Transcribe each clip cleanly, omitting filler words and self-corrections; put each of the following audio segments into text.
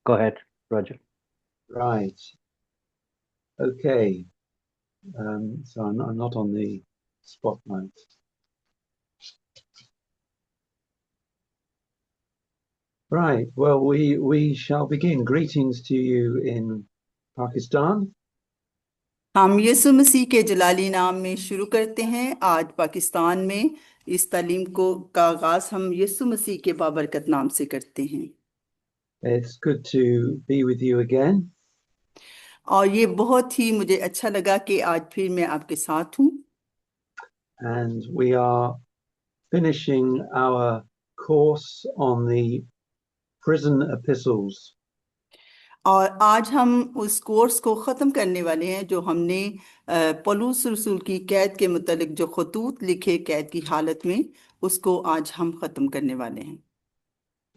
Go ahead, Roger. Right. Okay. So I'm not on the spotlight. Right. Well, we shall begin. Greetings to you in Pakistan. हम यीशु मसीह के जलाली नाम में शुरू करते हैं। आज पाकिस्तान में इस तालीम का आगाज हम यीशु मसीह के बाबरकत नाम से करते हैं। It's good to be with you again. और ये बहुत ही मुझे अच्छा लगा कि आज फिर मैं आपके साथ हूँ। And we are finishing our course on the prison epistles. और आज हम उस कोर्स को ख़त्म करने वाले हैं जो हमने पौलुस रसूल की कैद के मुतालिक जो खतूत लिखे कैद की हालत में, उसको आज हम ख़त्म करने वाले हैं।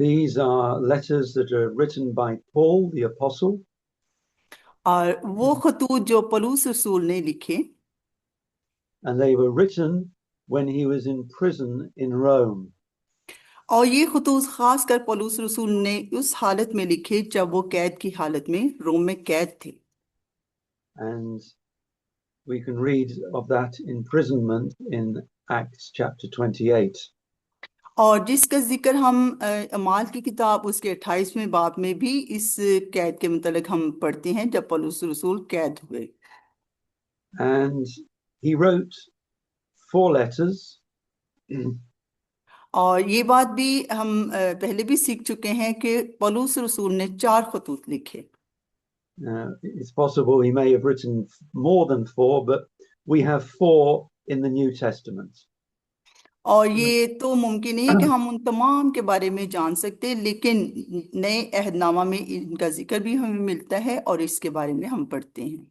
These are letters that are written by Paul the apostle. और वो खतूत जो पौलुस रसूल ने लिखे, And they were written when he was in prison in Rome. और ये खतूत खास कर पौलुस रसूल ने उस हालत में लिखे जब वो कैद की हालत में रोम में कैद थे। And we can read of that imprisonment in Acts chapter 28. और जिसका जिक्र हम अमाल की किताब उसके 28वें बाब में भी इस कैद के मुतालिक हम पढ़ते हैं जब पौलुस रसूल कैद हुए। And he wrote 4 letters. और ये बात भी हम पहले भी सीख चुके हैं कि पौलुस रसूल ने 4 खतूत लिखे। It's possible he may have written more than 4, but we have 4 in the New Testament. और ये तो मुमकिन नहीं है कि हम उन तमाम के बारे में जान सकते, लेकिन नए अहदनामा में इनका जिक्र भी हमें मिलता है और इसके बारे में हम पढ़ते हैं।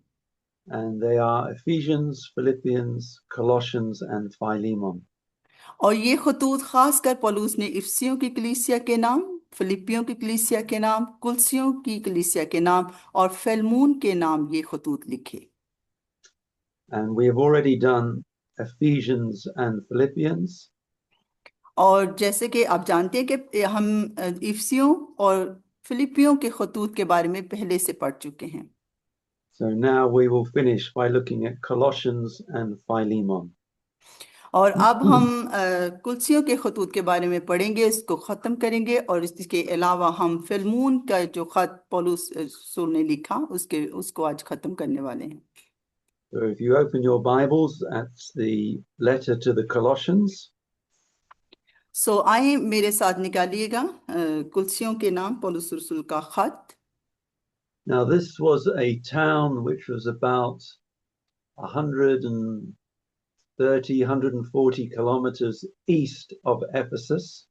And they are Ephesians, Philippians, Colossians, and Philemon. और ये खतूत खास कर पौलुस ने इफिसियों की कलीसिया के नाम, फिलिपियों की कलीसिया के नाम, कुलसियों की कलीसिया के नाम और फिलमोन के नाम ये खतूत लिखे। And we have already done Ephesians and Philippians. और जैसे कि आप जानते हैं कि हम इफिसियों और फिलिपियों के खतूत के बारे में पहले से पढ़ चुके हैं। So now we will finish by looking at Colossians and Philemon. और अब हम कुलसियों के खतूत के बारे में पढ़ेंगे, इसको ख़त्म करेंगे और इसके अलावा हम फिलमोन का जो ख़त पौलुस रसूल ने लिखा उसको आज ख़त्म करने वाले हैं। So if you open your Bibles at the letter to the Colossians. सो आए मेरे साथ निकालिएगा कुलसियों के नाम पौलुस रसूल का ख़त। Now this was a town which was about 140 kilometers east of Ephesus.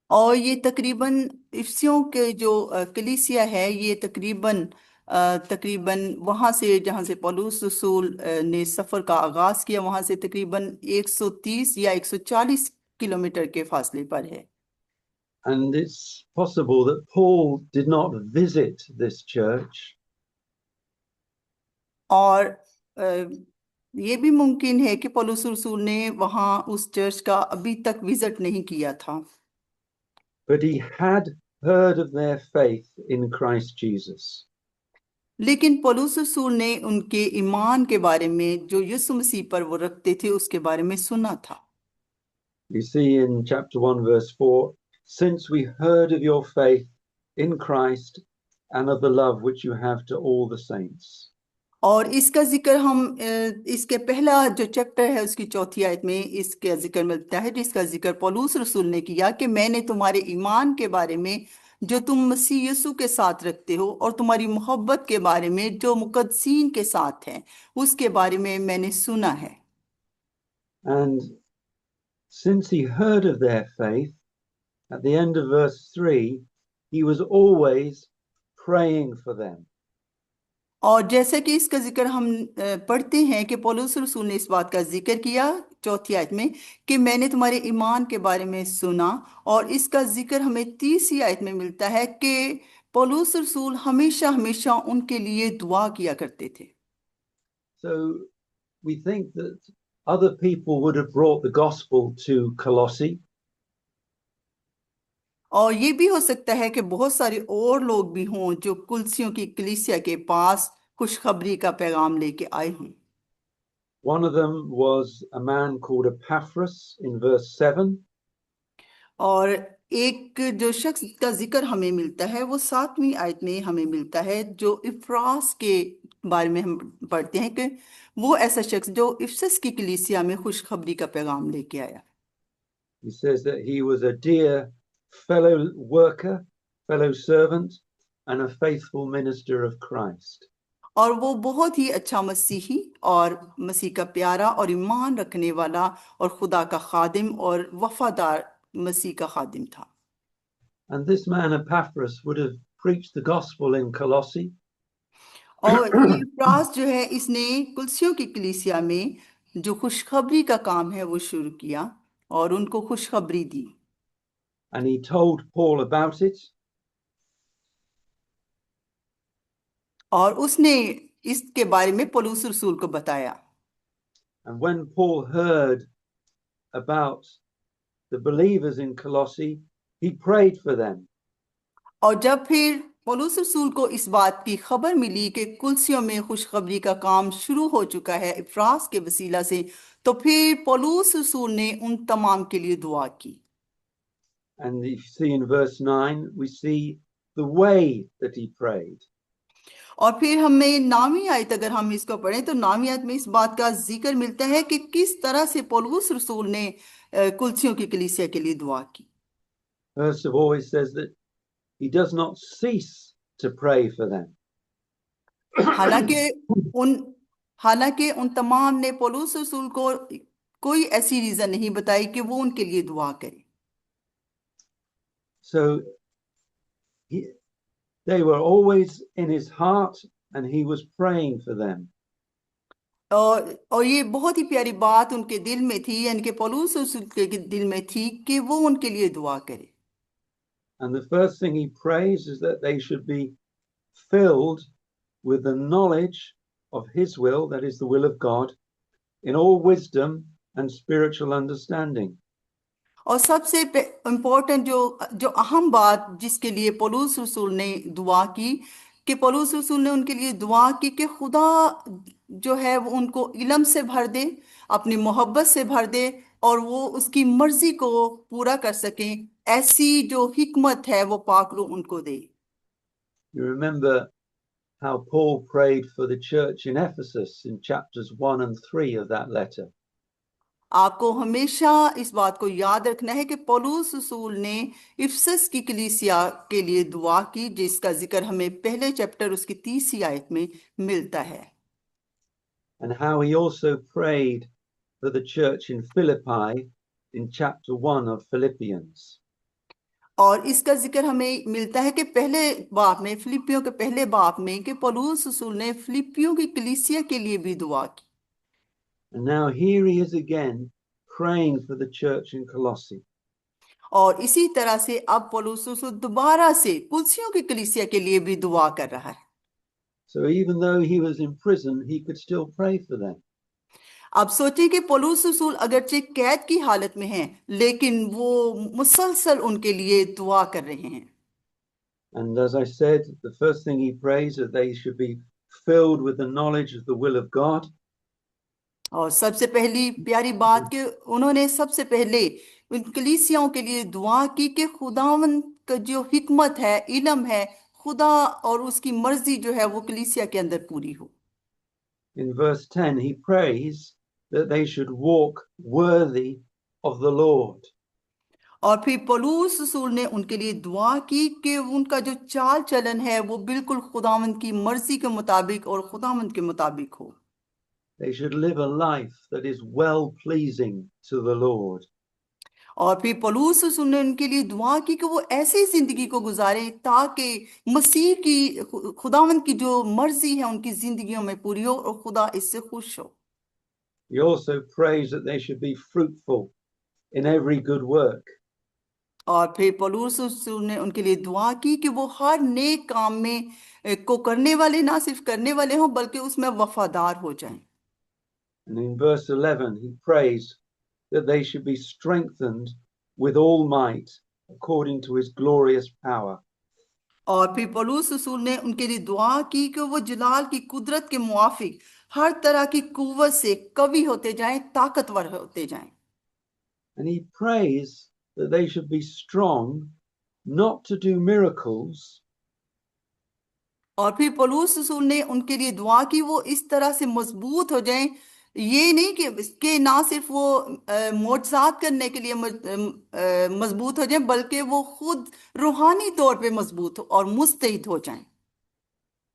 और ये तकरीबन इफिसियों के जो कलीसिया है ये तकरीबन वहाँ से जहाँ से पौलुस रसूल ने सफ़र का आगाज़ किया वहाँ से तकरीबन 130 या 140 किलोमीटर के फासले पर है। And it's possible that Paul did not visit this church. और ये भी मुमकिन है कि पौलुस रसूल ने वहाँ उस चर्च का अभी तक विजिट नहीं किया था, But he had heard of their faith in Christ Jesus. लेकिन पौलुस रसूल ने उनके ईमान के बारे में जो यीशु मसीह पर वो रखते थे उसके बारे में सुना था। You see in chapter 1 verse 4, since we heard of your faith in Christ and of the love which you have to all the saints. और इसका जिक्र हम इसके पहला जो चैप्टर है उसकी 4थी आयत में इसका जिक्र मिलता है, जिसका जिक्र पौलुस रसूल ने किया कि मैंने तुम्हारे ईमान के बारे में जो तुम मसीह यीशु के साथ रखते हो और तुम्हारी मोहब्बत के बारे में जो मुकद्दसीन के साथ है उसके बारे में मैंने सुना है। And since he heard of their faith, at the end of verse 3, he was always praying for them. और जैसे कि इसका जिक्र हम पढ़ते हैं कि पौलुस रसूल ने इस बात का जिक्र किया 4थी आयत में कि मैंने तुम्हारे ईमान के बारे में सुना, और इसका जिक्र हमें 30वीं आयत में मिलता है कि पौलुस रसूल हमेशा हमेशा उनके लिए दुआ किया करते थे। So we think that other people would have brought the gospel to Colossae. और ये भी हो सकता है कि बहुत सारे और लोग भी हों जो कुलसियों की कलीसिया के पास खुशखबरी का पैगाम लेके आए हों। One of them was a man called Epaphras in verse 7. और एक जो शख्स का जिक्र हमें मिलता है वो 7वीं आयत में हमें मिलता है, जो इफ्रास के बारे में हम पढ़ते हैं कि वो ऐसा शख्स जो इफसस की कलीसिया में खुशखबरी का पैगाम लेके आया। He says that he was a dear fellow worker, fellow servant, and a faithful minister of Christ. और वो बहुत ही अच्छा मसीही और मसीह का प्यारा और ईमान रखने वाला और खुदा का खादिम और वफादार मसीह का खादिम था। And this man Epaphras would have preached the gospel in Colossae. और ये इफ्रास जो है इसने कुलसियों की कलीसिया में जो खुशखबरी का काम है वो शुरू किया और उनको खुशखबरी दी। And he told Paul about it. और उसने इसके बारे में पौलुस रसूल को बताया। And when Paul heard about the believers in Colossae, he prayed for them. और जब फिर पौलुस रसूल को इस बात की खबर मिली कि कुलसियों में खुशखबरी का काम शुरू हो चुका है इफ्रास के वसीला से, तो फिर पौलुस रसूल ने उन तमाम के लिए दुआ की। And if you see in verse 9, we see the way that he prayed. और फिर हमें 9वीं आयत अगर हम इसको पढ़ें तो 9वीं आयत में इस बात का जिक्र मिलता है कि किस तरह से पौलुस रसूल ने कुलसियों की कलीसिया के लिए दुआ की। First of all, it says that he does not cease to pray for them. हालांकि उन हालांकि उन तमाम ने पौलुस रसूल को कोई ऐसी रीजन नहीं बताई कि वो उनके लिए दुआ करे। So they were always in his heart and he was praying for them. और ये बहुत ही प्यारी बात उनके दिल में थी, यानी कि पौलुस रसूल के दिल में थी कि वो उनके लिए दुआ करे। And the first thing he prays is that they should be filled with the knowledge of his will, that is the will of God, in all wisdom and spiritual understanding. और सबसे इम्पोर्टेंट जो अहम बात जिसके लिए पौलुस रसूल ने दुआ की, कि पौलुस रसूल ने उनके लिए दुआ की कि खुदा जो है वो उनको इल्म से भर दे, अपनी मोहब्बत से भर दे और वो उसकी मर्जी को पूरा कर सकें, ऐसी जो हिकमत है वो पाक रूह उनको दे। You remember how Paul prayed for the church in Ephesus in chapters 1 and 3 of that letter. आपको हमेशा इस बात को याद रखना है कि पौलुस रसूल ने इफसस की कलीसिया के लिए दुआ की, जिसका जिक्र हमें पहले चैप्टर उसकी 30वीं आयत में मिलता है। And how he also prayed for the church in Philippi in chapter 1 of Philippians. और इसका जिक्र हमें मिलता है कि पहले बाब में, फिलिपियों के पहले बाब में, कि पौलुस रसूल ने फिलिपियों की कलीसिया के लिए भी दुआ की। And now here he is again praying for the church in Colossae. और इसी तरह से अब पौलुस रसूल दोबारा से कुलसियों की कलीसिया के लिए भी दुआ कर रहा है। So even though he was in prison, he could still pray for them. अब सोचिए कि पौलुस रसूल अगरचे कैद की हालत में हैं, लेकिन वो मुसलसल उनके लिए दुआ कर रहे हैं। And as I said, the first thing he prays is that they should be filled with the knowledge of the will of God. और सबसे पहली प्यारी बात कि उन्होंने सबसे पहले उन कलीसियाओं के लिए दुआ की कि खुदावंद का जो हिकमत है, इल्म है, खुदा और उसकी मर्जी जो है वो कलीसिया के अंदर पूरी हो। In verse 10, he prays that they should walk worthy of the Lord. और फिर पौलुस रसूल ने उनके लिए दुआ की कि उनका जो चाल चलन है वो बिल्कुल खुदावंद की मर्जी के मुताबिक और खुदावंद के मुताबिक हो। They should live a life that is well pleasing to the Lord. और फिर पौलुस रसूल ने उनके लिए दुआ की कि वो ऐसी जिंदगी को गुजारे ताकि मसीह की, खुदावंद की जो मर्जी है उनकी जिंदगियों में पूरी हो और खुदा इससे खुश हो। He also prays that they should be fruitful in every good work. और फिर पौलुस रसूल ने उनके लिए दुआ की कि वो हर नेक काम में को करने वाले, ना सिर्फ करने वाले हों बल्कि उसमें वफादार हो जाएं। And in verse 11, he prays that they should be strengthened with all might according to his glorious power. और फिर पौलुस रसूल ने उनके लिए दुआ की कि वो जलाल की कुदरत के मुआफिक हर तरह की कुव्वत से कवी होते जाएं, ताकतवर होते जाएं। And he prays that they should be strong, not to do miracles, और फिर पौलुस रसूल ने उनके लिए दुआ की वो इस तरह से मजबूत हो जाएं, ये नहीं कि ना सिर्फ वो मोजज़ात करने के लिए मजबूत हो जाएं, बल्कि वो खुद रूहानी तौर पे मजबूत और मुस्तैद हो जाएं।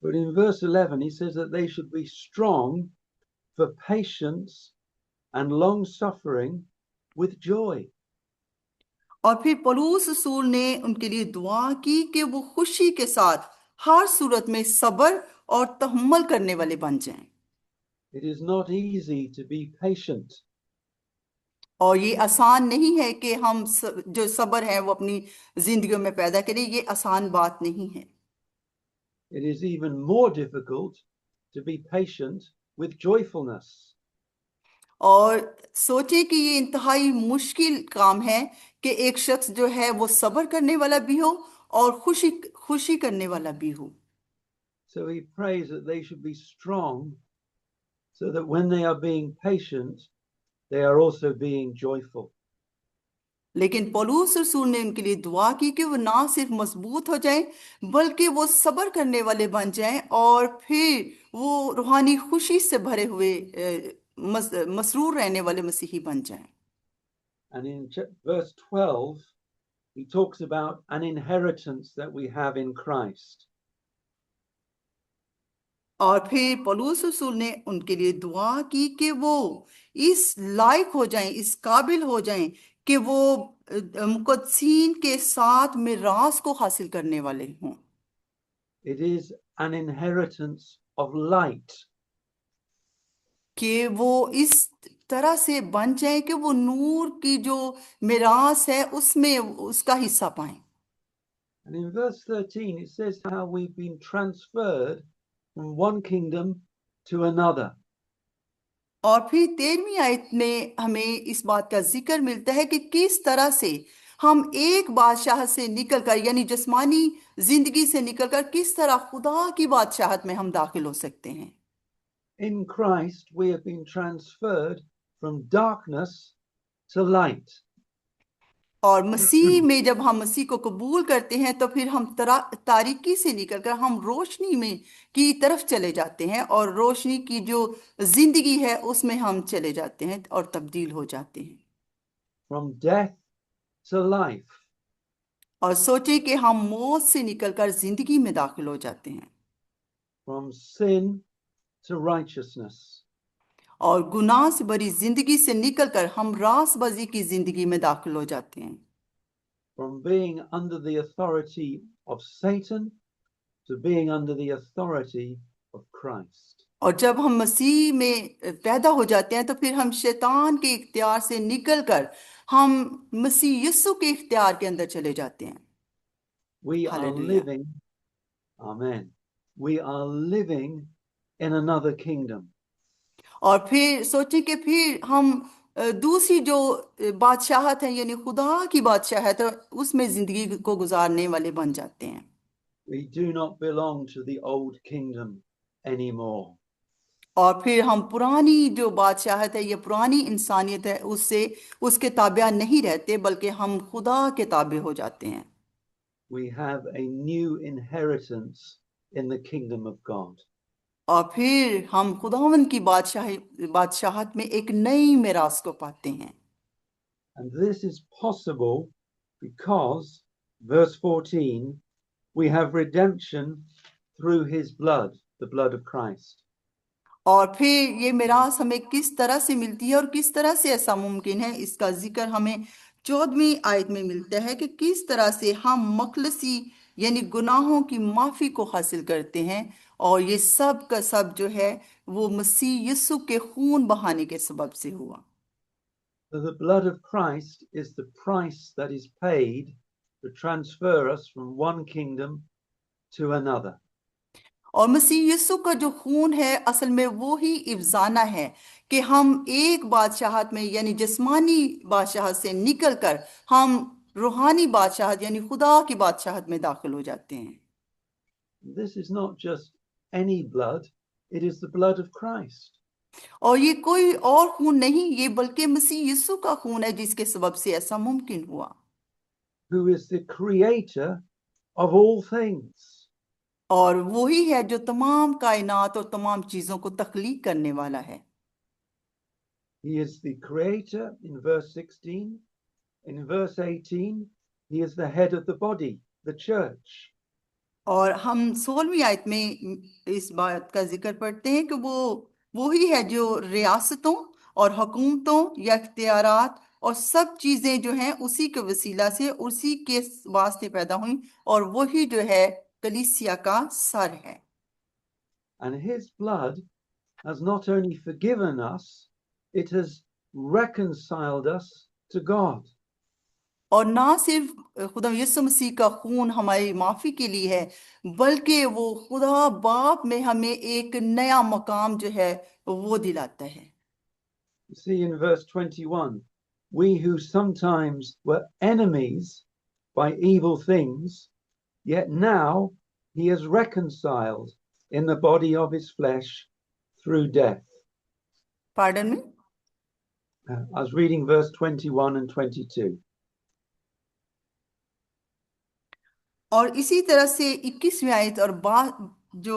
but in verse 11 he says that they should be strong for patience and long suffering with joy. और फिर पौलुस रसूल ने उनके लिए दुआ की कि वो खुशी के साथ हर सूरत में सब्र और तहम्मुल करने वाले बन जाएं। It is not easy to be patient. और ये आसान नहीं है कि हम जो सब्र है वो अपनी जिंदगियों में पैदा करें, ये आसान बात नहीं है। It is even more difficult to be patient with joyfulness. और सोचे कि ये इंतहाई मुश्किल काम है कि एक शख्स जो है वो सब्र करने वाला भी हो और खुशी खुशी करने वाला भी हो। So he prays that they should be strong so that when they are being patient, they are also being joyful. लेकिन पौलुस रसूल ने उनके लिए दुआ की कि वो ना सिर्फ मजबूत हो जाएं, बल्कि वो सब्र करने वाले बन जाएं और फिर वो रूहानी खुशी से भरे हुए मसरूर रहने वाले मसीही बन जाएं। And in verse 12, he talks about an inheritance that we have in Christ. और फिर पौलुस रसूल ने उनके लिए दुआ की कि वो इस लायक हो जाएं, इस काबिल हो जाएं कि वो मुकद्दसीन के साथ मिरास को हासिल करने वाले हों। It is an inheritance of light. कि वो इस तरह से बन जाए कि वो नूर की जो मिरास है उसमें उसका हिस्सा पाएं। And in verse 13, it says how we've been transferred from one kingdom to another. और फिर 13वीं आयत में हमें इस बात का जिक्र मिलता है कि किस तरह से हम एक बादशाह से निकलकर यानी जिस्मानी जिंदगी से निकलकर किस तरह खुदा की बादशाहत में हम दाखिल हो सकते हैं। In Christ, we have been transferred from darkness to light. और मसीह में जब हम मसीह को कबूल करते हैं तो फिर हम तारीकी से निकलकर हम रोशनी में की तरफ चले जाते हैं और रोशनी की जो जिंदगी है उसमें हम चले जाते हैं और तब्दील हो जाते हैं। From death to life. और सोचे कि हम मौत से निकलकर जिंदगी में दाखिल हो जाते हैं। From sin to righteousness. और गुनाह से भरी जिंदगी से निकलकर हम रासबाजी की जिंदगी में दाखिल हो जाते हैं। From being under the authority of Satan to being under the authority of Christ. और जब हम मसीह में पैदा हो जाते हैं तो फिर हम शैतान के इख्तियार से निकलकर हम मसीह यीशु के इख्तियार के अंदर चले जाते हैं। We are hallelujah. living, amen. We are living in another kingdom. और फिर सोचें कि फिर हम दूसरी जो बादशाहत है यानी खुदा की बादशाहत है उसमें जिंदगी को गुजारने वाले बन जाते हैं। We do not belong to the old kingdom anymore. और फिर हम पुरानी जो बादशाहत है या पुरानी इंसानियत है उससे उसके ताबिया नहीं रहते बल्कि हम खुदा के ताबे हो जाते हैं। We have a new inheritance in the kingdom of God. और फिर हम खुदावंद की बादशाहत में एक नई मिरास को पाते हैं। And this is possible because, verse 14, we have redemption through his blood, the blood of Christ. और फिर ये मिरास हमें किस तरह से मिलती है और किस तरह से ऐसा मुमकिन है, इसका जिक्र हमें 14वीं आयत में मिलता है कि किस तरह से हम मखलसी यानी गुनाहों की माफी को हासिल करते हैं और ये सब का सब जो है वो मसीह यीशु के खून बहाने के सबब से हुआ। So the blood of Christ is the price that is paid to transfer us from one kingdom to another. और मसीह यीशु का जो खून है असल में वो ही इफ्जाना है कि हम एक बादशाहत में यानी जिस्मानी बादशाहत से निकलकर हम रूहानी बादशाहत यानी खुदा की बादशाहत में दाखिल हो जाते हैं। This is not just any blood, it is the blood of Christ, और ये कोई और खून नहीं, ये बल्कि मसीह यीशु का खून है जिसके सबब से ऐसा मुमकिन हुआ। who is the creator of all things. और वही है जो तमाम कायनात और तमाम चीजों को तख्लीक करने वाला है। He is the creator in verse 16. In verse 18, he is the head of the body, the church. और हम 16वीं आयत में इस बात का जिक्र पढ़ते हैं कि वो ही है जो रियासतों और हुकूमतों या इख्तियारात और सब चीजें जो हैं उसी के वसीला से उसी के वास्ते पैदा हुई, और वही जो है कलीसिया का सर है। And his blood has not only forgiven us, it has reconciled us to God. और ना सिर्फ खुदा यीशु मसीह का खून हमारी माफी के लिए है, बल्कि वो खुदा बाप में हमें एक नया मकाम जो है वो दिलाता है। You see in verse 21, we who sometimes were enemies by evil things, yet now he has reconciled in the body of his flesh through death. Pardon में I was reading verse 21 and 22. और इसी तरह से 21वीं आयत और जो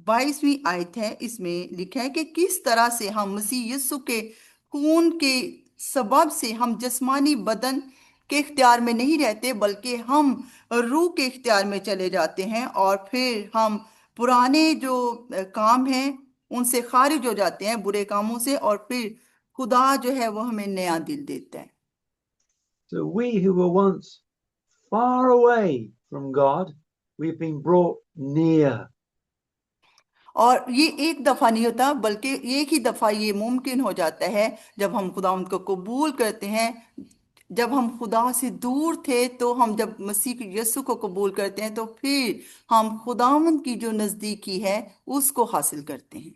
22वीं आयत है इसमें लिखा है कि किस तरह से हम मसीह यीशु के खून के सबब से हम जिस्मानी बदन के इख्तियार में नहीं रहते, बल्कि हम रूह के इख्तियार में चले जाते हैं, और फिर हम पुराने जो काम हैं उनसे खारिज हो जाते हैं, बुरे कामों से, और फिर खुदा जो है वो हमें नया दिल देता है। So we who were once far away from God, we've been brought near. और ये एक दफा नहीं होता, बल्कि एक ही दफा ये मुमकिन हो जाता है जब हम खुदावंद को कबूल करते हैं। जब हम खुदा से दूर थे, तो हम जब मसीह यीशु को कबूल करते हैं तो फिर हम खुदावंद की जो नजदीकी है उसको हासिल करते हैं।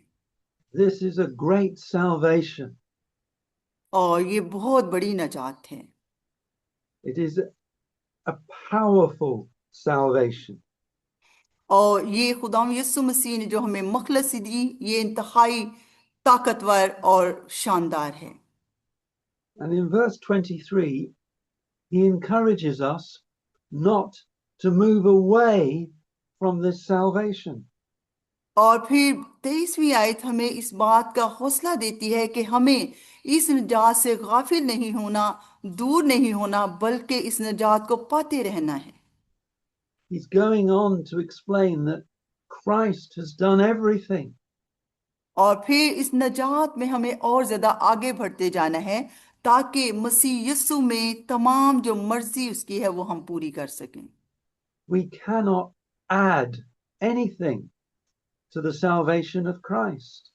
This is a great salvation. और ये बहुत बड़ी नजात है। It is a powerful salvation. और ये खुदावंद यीशु मसीह ने जो हमें मखलसी दी, ये इंतहाई ताकतवर और शानदार है। And in verse 23, he encourages us not to move away from this salvation. और फिर 23वीं आयत हमें इस बात का हौसला देती है कि हमें इस निजात से गाफिल नहीं होना, दूर नहीं होना, बल्कि इस निजात को पाते रहना है। He's going on to explain that Christ has done everything. और फिर इस निजात में हमें और ज्यादा आगे बढ़ते जाना है, ताकि मसीह यीशु में तमाम जो मर्जी उसकी है वो हम पूरी कर सकें। We cannot add anything to the salvation of Christ.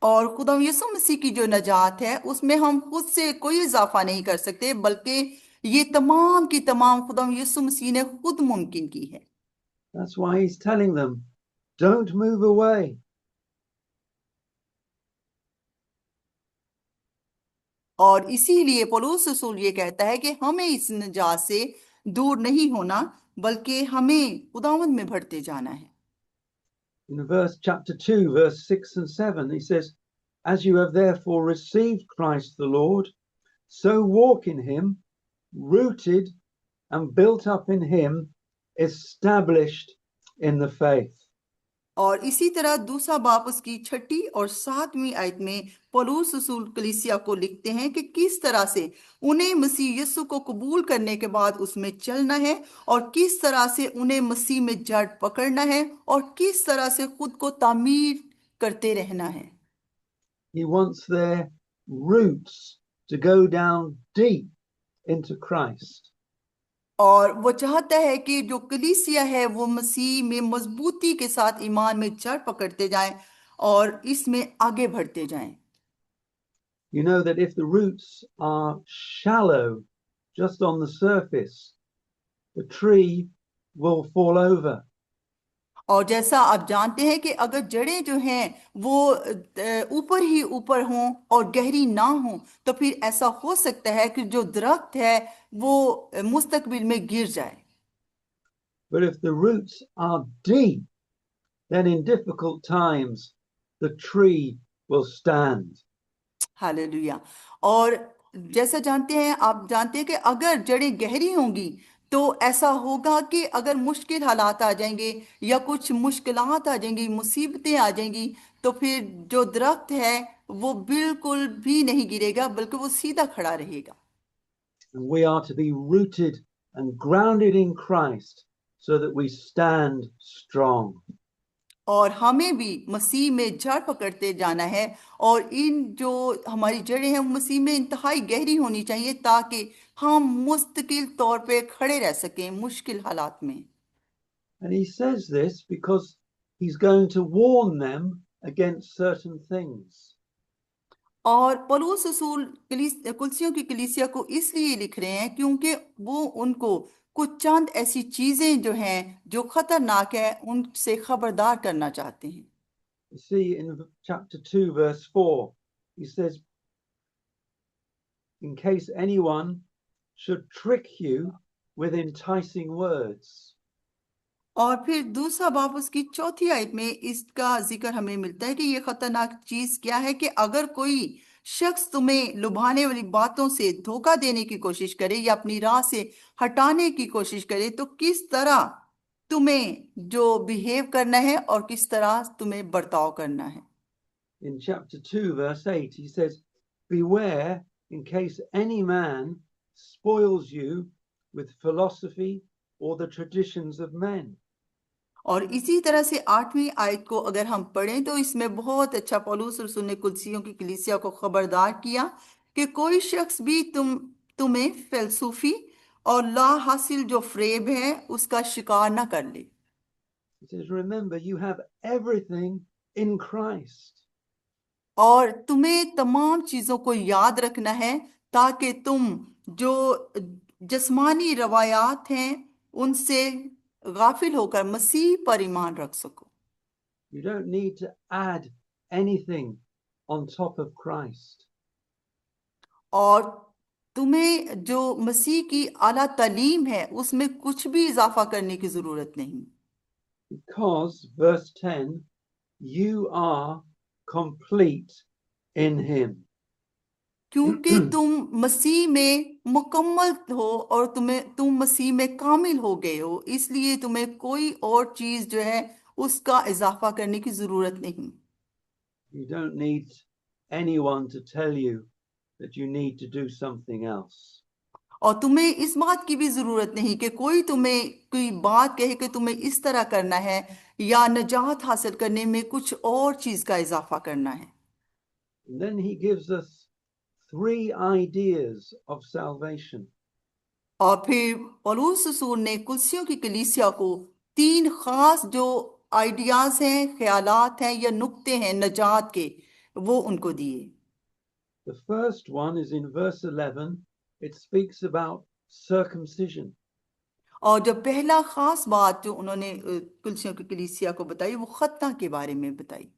और खुदा यीशु मसीह की जो नजात है उसमें हम खुद से कोई इजाफा नहीं कर सकते, बल्कि ये तमाम की तमाम खुदा यीशु मसीह ने खुद मुमकिन की है। That's why he's telling them, don't move away. और इसीलिए पौलुस रसूल ये कहता है कि हमें इस निजात से दूर नहीं होना, बल्कि हमें खुदावंद में बढ़ते जाना है। In chapter 2, verse 6 and 7, he says, as you have therefore received Christ the Lord, so walk in him, rooted and built up in him, established in the faith. और इसी तरह दूसरा बाप उसकी 6 और 7वीं आयत में पौलुस रसूल कलीसिया को लिखते हैं कि किस तरह से उन्हें मसीह यीशु को कबूल करने के बाद उसमें चलना है, और किस तरह से उन्हें मसीह में जड़ पकड़ना है, और किस तरह से खुद को तामीर करते रहना है। He wants their roots to go down deep into Christ. और वो चाहता है कि जो कलीसिया है वो मसीह में मजबूती के साथ ईमान में जड़ पकड़ते जाएं और इसमें आगे बढ़ते जाएं। You know that if the roots are shallow, just on the surface, the tree will fall over. और जैसा आप जानते हैं कि अगर जड़ें जो हैं वो ऊपर ही ऊपर हों और गहरी ना हों, तो फिर ऐसा हो सकता है कि जो दरख्त है वो मुस्तकबिल में गिर जाए। But if the roots are deep, then in difficult times the tree will stand. Hallelujah. और जैसा जानते हैं, आप जानते हैं कि अगर जड़ें गहरी होंगी तो ऐसा होगा कि अगर मुश्किल हालात आ जाएंगे या कुछ मुश्किलात आ जाएंगी, मुसीबतें आ जाएंगी, तो फिर जो दरख्त है वो बिल्कुल भी नहीं गिरेगा, बल्कि वो सीधा खड़ा रहेगा। And we are to be rooted and grounded in Christ so that we stand strong. और हमें भी मसीह में जड़ पकड़ते जाना है, और इन जो हमारी जड़ें हैं वो मसीह में इंतहाई गहरी होनी चाहिए, ताकि हम मुस्तकिल तौर पे खड़े रह सकें मुश्किल हालात में। And he says this because he's going to warn them against certain things. और पौलुस रसूल कुलसियों की कलीसिया को इसलिए लिख रहे हैं क्योंकि वो उनको कुछ चंद ऐसी चीजें जो हैं जो खतरनाक है उनसे खबरदार करना चाहते हैं। You see, in chapter 2, verse 4, he says, in case anyone should trick you with enticing words. और फिर दूसरा बाब उसकी चौथी आयत में इसका जिक्र हमें मिलता है कि ये खतरनाक चीज क्या है कि अगर कोई शख्स तुम्हें लुभाने वाली बातों से धोखा देने की कोशिश करे या अपनी राह से हटाने की कोशिश करे, तो किस तरह तुम्हें जो बिहेव करना है और किस तरह तुम्हें बर्ताव करना है। In chapter 2, verse 8, he says, beware in case any man spoils you with philosophy or the traditions of men. और इसी तरह से आठवीं आयत को अगर हम पढ़ें तो इसमें बहुत अच्छा पौलुस रसूल ने कुलसियों की कलीसिया को खबरदार किया कि कोई शख्स भी तुम्हें फिलसूफी और ला हासिल जो फ्रेब है उसका शिकार ना कर ले। He says, remember, you have everything in Christ. और तुम्हें तमाम चीजों को याद रखना है ताकि तुम जो जिस्मानी रवायात हैं उनसे गाफिल होकर मसीह पर ईमान रख सको। You don't need to add anything on top of Christ. और तुम्हें जो मसीह की आला तालीम है उसमें कुछ भी इजाफा करने की जरूरत नहीं, Because, verse 10, you are complete in Him. क्योंकि तुम मसीह में मुकम्मल हो और तुम मसीह में कामिल हो गए हो, इसलिए तुम्हें कोई और चीज जो है उसका इजाफा करने की जरूरत नहीं। You don't need anyone to tell you that you need to do something else. और तुम्हें इस बात की भी जरूरत नहीं कि कोई तुम्हें कोई बात कहे कि तुम्हें इस तरह करना है या निजात हासिल करने में कुछ और चीज का इजाफा करना है। And then he gives us three ideas of salvation. और फिर पौलुस रसूल ने कुलसियों की कलीसिया को तीन खास जो आइडियाज हैं, ख्यालात हैं या नुक्ते हैं नजात के, वो उनको दिए। The first one is in verse 11. It speaks about circumcision. और जो पहला खास बात जो उन्होंने कुलसियों की कलीसिया को बताई वो खतना के बारे में बताई।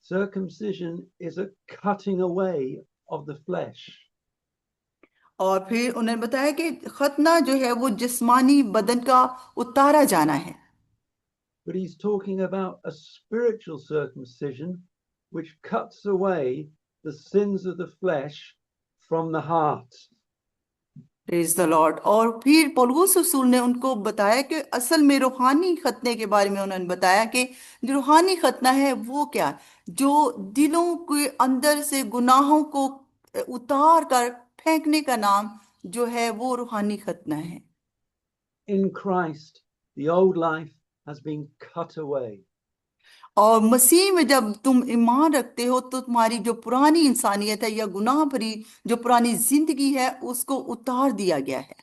Circumcision is a cutting away of the flesh. और फिर उन्होंने बताया कि खतना जो है वो जिस्मानी बदन का उतारा जाना है। But he's talking about a spiritual circumcision which cuts away the sins of the flesh from the heart. Praise the Lord. और फिर पौलुस रसूल ने उनको बताया कि असल में रूहानी खतने के बारे में उन्होंने बताया कि जो रूहानी खतना है वो क्या, जो दिलों के अंदर से गुनाहों को उतार कर फेंकने का नाम जो है वो रूहानी खतना है। In Christ, the old life has been cut away. और मसीह में जब तुम ईमान रखते हो तो तुम्हारी जो पुरानी इंसानियत है या गुनाह भरी जो पुरानी जिंदगी है उसको उतार दिया गया है।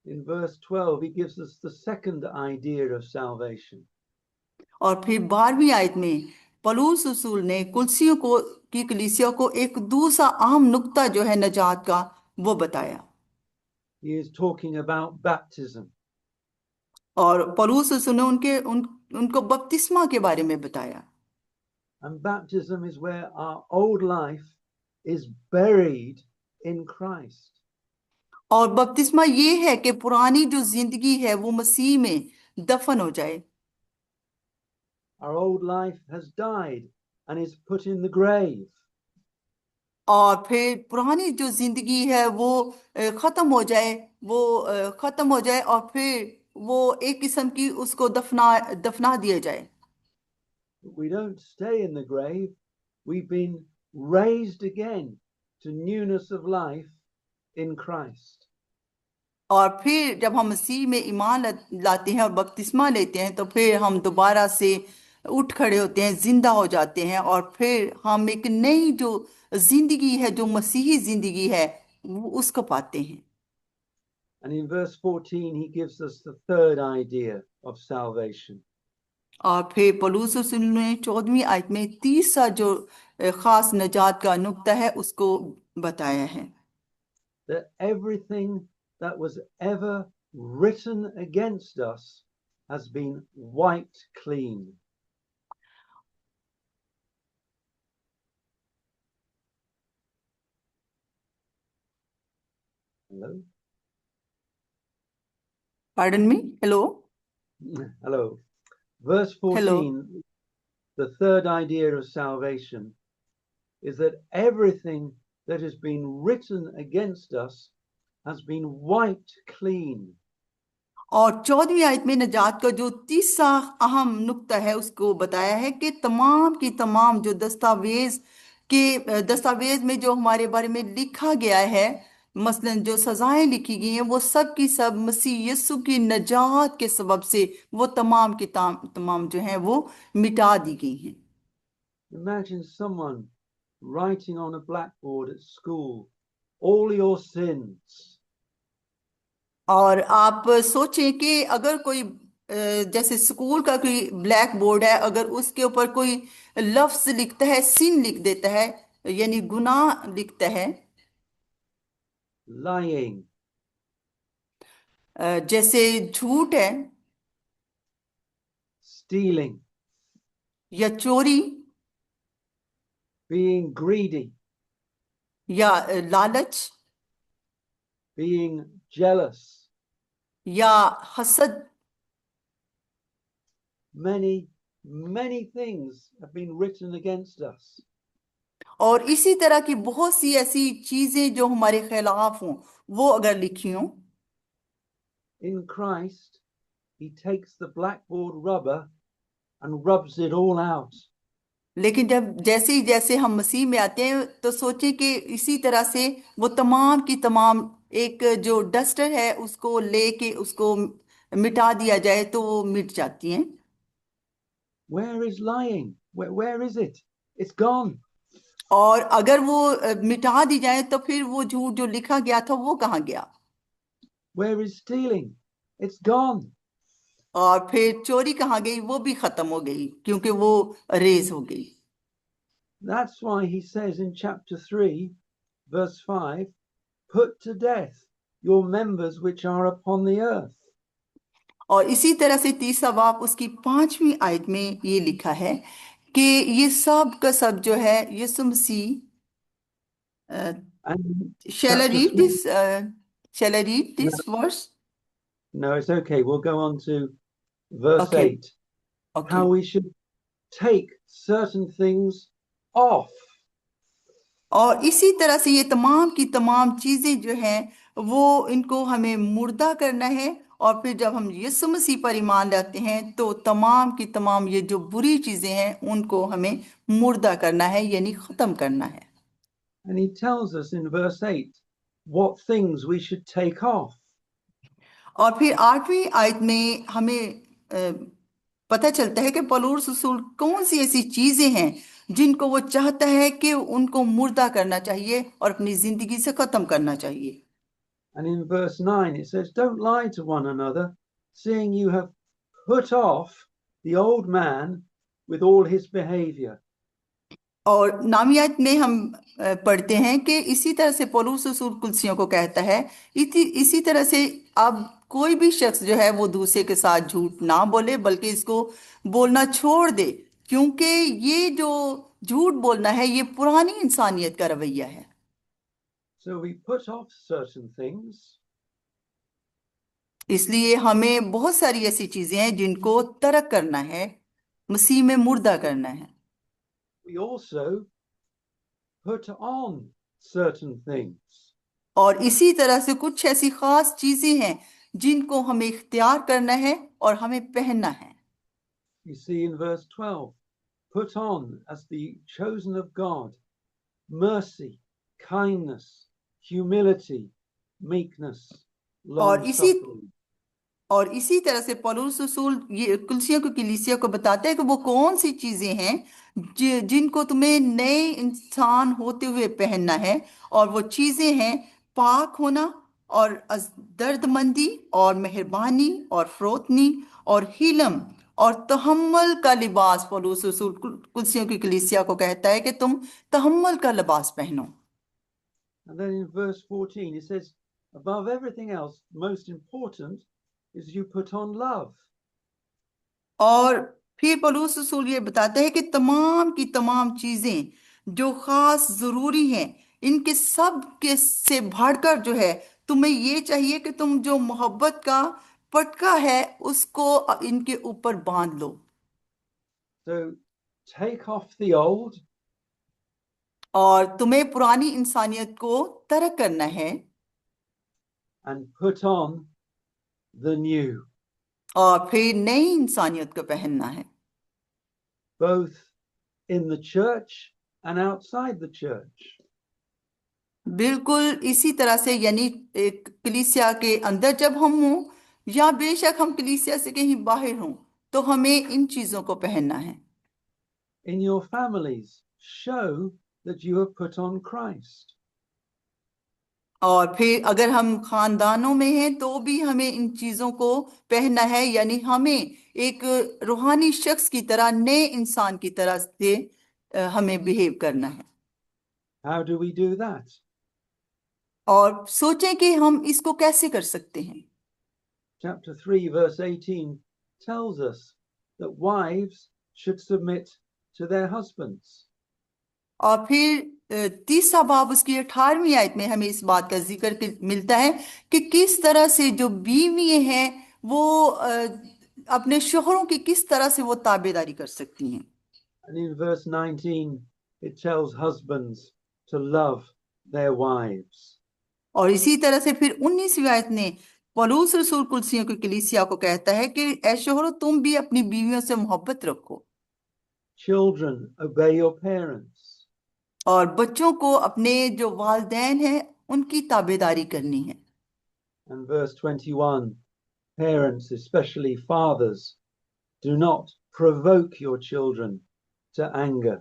In verse 12, he gives us the second idea of salvation. और फिर 12वीं आयत में पौलुस रसूल ने कुलसियों को की कलीसिया को एक दूसरा अहम नुक्ता जो है नजात का वो बताया। He is talking about baptism. और पौलुस रसूल ने उनको बपतिस्मा के बारे में बताया। And baptism is where our old life is buried in Christ. और बपतिस्मा ये है कि पुरानी जो जिंदगी है वो मसीह में दफन हो जाए। Our old life has died and is put in the grave. और फिर पुरानी जो जिंदगी है वो खत्म हो जाए, वो खत्म हो जाए, और फिर वो एक किस्म की उसको दफना दफना दिया जाए। But we don't stay in the grave. We've been raised again to newness of life in Christ. और फिर जब हम मसीह में ईमान लाते हैं और बपतिस्मा लेते हैं तो फिर हम दोबारा से उठ खड़े होते हैं, जिंदा हो जाते हैं, और फिर हम एक नई जो जिंदगी है, जो मसीही जिंदगी है, वो उसको पाते हैं। And in verse 14, he gives us the third idea of salvation. और फिर पौलुस रसूल ने 14वीं आयत में तीसरा जो खास नजात का नुक्ता है उसको बताया है। That everything that was ever written against us has been wiped clean. Hello? Pardon me, hello. Hello. Verse hello. 14, the third idea of salvation is that everything that has been written against us has been wiped clean. और 14वीं आयत में नजात का जो तीसरा अहम नुक्ता है उसको बताया है कि तमाम की तमाम जो दस्तावेज में जो हमारे बारे में लिखा गया है, मसलन जो सजाएं लिखी गई हैं, वो सब की सब मसीह यीशु की नजात के सबब से वो तमाम की तमाम जो हैं वो मिटा दी गई हैं। Imagine someone writing on a blackboard at school, all your sins. और आप सोचें कि अगर कोई जैसे स्कूल का कोई ब्लैक बोर्ड है, अगर उसके ऊपर कोई लफ्ज लिखता है, सिन लिख देता है, यानी गुनाह लिखता है, Lying, जैसे झूठ है stealing, या चोरी being greedy, या लालच being jealous. या हसद, Many, many things have been written against us. और इसी तरह की बहुत सी ऐसी चीजें जो हमारे खिलाफ हों, वो अगर लिखी हों। In Christ, he takes the blackboard rubber and rubs it all out. लेकिन जैसे हम मसीह में आते हैं तो सोचें कि इसी तरह से वो तमाम की तमाम एक जो डस्टर है उसको लेके उसको मिटा दिया जाए तो वो मिट जाती हैं। Where is lying? Where is it? It's gone. और अगर वो मिटा दी जाए तो फिर वो झूठ जो लिखा गया था वो कहाँ गया? Where is stealing? It's gone. और फिर चोरी कहाँ गई? वो भी खत्म हो गई क्योंकि वो रेज हो गई। That's why he says in chapter 3, verse 5, put to death your members which are upon the earth. और इसी तरह से तीसरा बाब उसकी 5वीं आयत में ये लिखा है कि ये सब का सब जो है यीशु मसीह। And Shall I chapter read 3, this? Shall I read no, this verse? no, it's okay. We'll go on to verse Okay, 8, okay. how we should take certain things off. और इसी तरह से ये तमाम की तमाम चीजें जो हैं वो इनको हमें मुर्दा करना है, और फिर जब हम यीशु मसीह पर ईमान लाते हैं तो तमाम की तमाम ये जो बुरी चीजें हैं उनको हमें मुर्दा करना है, यानी खत्म करना है। And he tells us in verse 8 what things we should take off. और फिर 8वीं आयत में हमें पता चलता है कि पौलुस रसूल कौन सी ऐसी चीजें हैं जिनको वो चाहता है कि उनको मुर्दा करना चाहिए और अपनी जिंदगी से खत्म करना चाहिए। And in verse 9, it says, don't lie to one another, seeing you have put off the old man with all his behavior. और नामियात में हम पढ़ते हैं कि इसी तरह से पौलुस रसूल कुलसियों को कहता है, इसी तरह से अब कोई भी शख्स जो है वो दूसरे के साथ झूठ ना बोले, बल्कि इसको बोलना छोड़ दे, क्योंकि ये जो झूठ बोलना है ये पुरानी इंसानियत का रवैया है। So we put off certain things, इसलिए हमें बहुत सारी ऐसी चीजें हैं जिनको तर्क करना है, मसीह में मुर्दा करना है। we also put on certain things. और इसी तरह से कुछ ऐसी खास चीजें हैं जिनको हमें इख्तियार करना है और हमें पहनना है। You see in verse 12, put on as the chosen of God mercy, kindness, humility, meekness, long और इसी suffering. और इसी तरह से पौलुस रसूल ये कुलसियों को कलीसिया को बताता है कि वो कौन सी चीजें हैं जिनको तुम्हें नए इंसान होते हुए पहनना है। और वो चीजें हैं पाक होना और दर्दमंदी और मेहरबानी और फरोतनी और हिलम और तहम्मुल का लिबास। पौलुस रसूल कुलसियों की कलीसिया को कहता है कि तुम तहम्मुल का लिबास पहनो। And then in verse 14, it says, above everything else, most important is you put on love. और फिर पौलुस रसूल ये बताता है कि तमाम की तमाम चीजें जो खास जरूरी हैं, इनके सब के से बढ़कर जो है तुम्हें ये चाहिए कि तुम जो मोहब्बत का पटका है उसको इनके ऊपर बांध लो। So take off the old और तुम्हें पुरानी इंसानियत को तर्क करना है and put on the new, और फिर नई इंसानियत को पहनना है, both in the church and outside the church. बिल्कुल इसी तरह से। यानी एक कलीसिया के अंदर जब हम हों या बेशक हम कलीसिया से कहीं बाहर हों, तो हमें इन चीजों को पहनना है। In your families, show that you have put on Christ. और फिर अगर हम खानदानों में हैं तो भी हमें इन चीजों को पहनना है, यानी हमें एक रूहानी शख्स की तरह, नए इंसान की तरह से हमें बिहेव करना है। How do we do that? और सोचें कि हम इसको कैसे कर सकते हैं। Chapter 3, verse 18 tells us that wives should submit to their husbands. और फिर तीसरा बाब उसकी 18वीं आयत में हमें इस बात का जिक्र मिलता है कि किस तरह से जो बीवियां हैं वो अपने शोहरों की किस तरह से वो ताबेदारी कर सकती हैं। And in verse 19, it tells husbands to love their wives. और इसी तरह से फिर 19वीं आयत ने पौलुस रसूल कुलसियों की कलीसिया को कहता है कि ऐ शोहरों तुम भी अपनी बीवियों से मोहब्बत रखो Children, obey your parents. और बच्चों को अपने जो वालिदैन हैं उनकी ताबेदारी करनी है। And verse 21, parents, especially fathers, do not provoke your children to anger.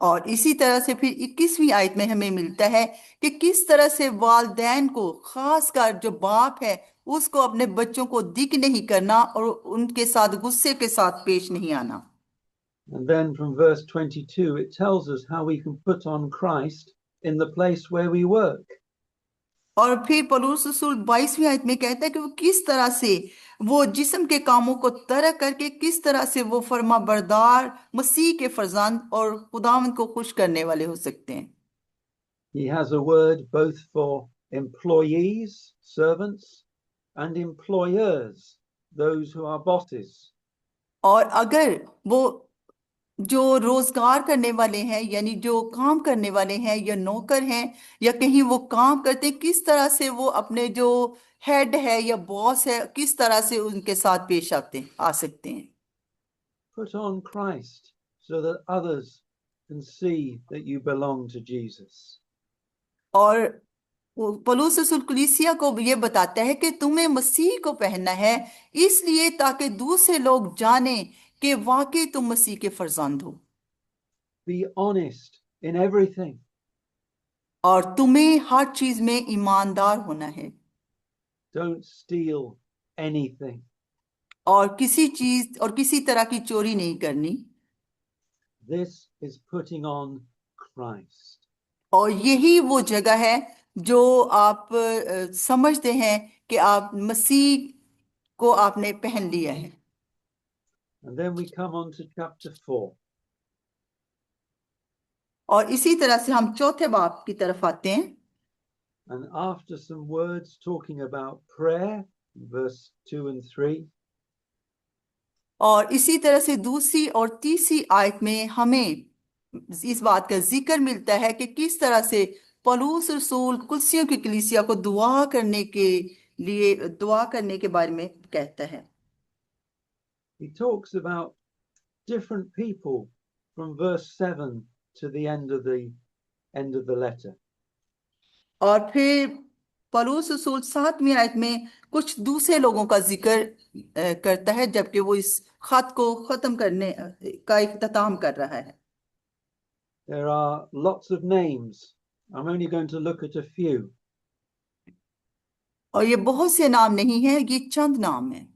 और इसी तरह से फिर 21वीं आयत में हमें मिलता है कि किस तरह से वालिदैन को, खासकर जो बाप है, उसको अपने बच्चों को दिक नहीं करना और उनके साथ गुस्से के साथ पेश नहीं आना। And then from verse 22, it tells us how we can put on Christ in the place where we work. और फिर पौलुस रसूल 22वीं आयत में कहता है कि वो किस तरह से वो जिस्म के कामों को तर्क करके किस तरह से वो फर्मा बरदार मसीह के फरजांद और खुदावंद को खुश करने वाले हो सकते हैं। He has a word both for employees, servants, and employers, those who are bosses. और अगर वो जो रोजगार करने वाले हैं, यानी जो काम करने वाले हैं या नौकर हैं या कहीं वो काम करते हैं, किस तरह से वो अपने जो हेड है या बॉस है किस तरह से उनके साथ पेश आ सकते हैं। Put on Christ so that others can see that you belong to Jesus. और पौलुस रसूल कलीसिया को ये बताता है कि तुम्हें मसीह को पहनना है, इसलिए ताकि दूसरे लोग जानें कि वाकई तुम मसीह के फर्जंद हो। Be honest in everything. और तुम्हें हर चीज में ईमानदार होना है Don't steal anything. और किसी चीज और किसी तरह की चोरी नहीं करनी। This is putting on Christ. और यही वो जगह है जो आप समझते हैं कि आप मसीह को आपने पहन लिया है। And then we come on to chapter 4. और इसी तरह से हम चौथे बाब की तरफ आते हैं। And after some words talking about prayer, verse 2 and 3, और इसी तरह से दूसरी और तीसरी आयत में हमें इस बात का जिक्र मिलता है कि किस तरह से पौलुस रसूल कुलसियों की कलीसिया को दुआ करने के बारे में कहता है। he talks about different people from verse 7 to the end of the letter. और फिर पौलुस रसूल 7वीं आयत में कुछ दूसरे लोगों का जिक्र करता है, जबकि वो इस खत को खत्म करने का इख्तिताम कर रहा है। There are lots of names. I'm only going to look at a few. और ये बहुत से नाम नहीं है, ये चंद नाम है।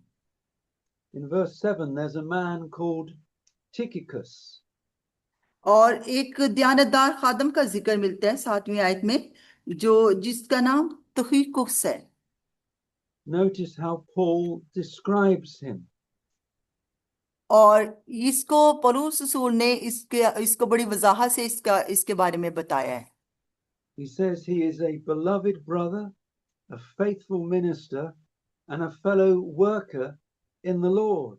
In verse 7, there's a man called Tychicus. और एक दयानतदार खादम का जिक्र मिलता है 7वीं आयत में, जिसका नाम तुखिकुस है। Notice how Paul describes him. और इसको पौलुस रसूल ने इसको बड़ी वजाहत से इसके बारे में बताया है। He says he is a beloved brother, a faithful minister, and a fellow worker in the Lord.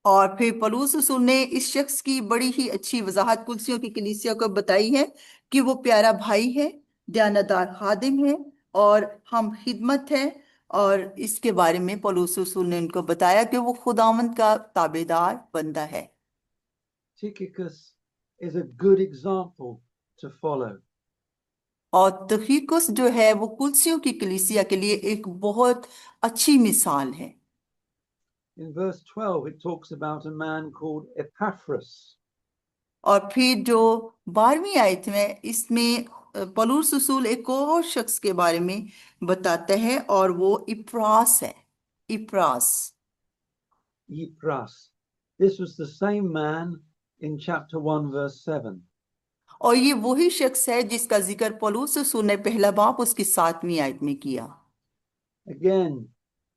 और फिर पौलुस रसूल ने इस शख्स की बड़ी ही अच्छी वजाहत कुलसियों की कलीसिया को बताई है कि वो प्यारा भाई है, दयानतदार खादिम है और हम खिदमत है। और इसके बारे में पौलुस रसूल ने उनको बताया कि वो खुदावंद का ताबेदार बंदा है। Tychicus is a good example to follow. और तुखिकुस जो है वो कुलसियों की कलीसिया के लिए एक बहुत अच्छी मिसाल है। In verse 12, it talks about a man called Epaphras. और फिर जो 12वीं आयत में इसमें पौलुस रसूल एक और शख्स के बारे में बताते हैं और वो इप्रास है। इप्रास। Epaphras. This was the same man in chapter 1, verse 7. और ये वही शख्स है जिसका जिक्र पौलुस रसूल ने पहला बाब उसकी 7वीं आयत में किया। Again,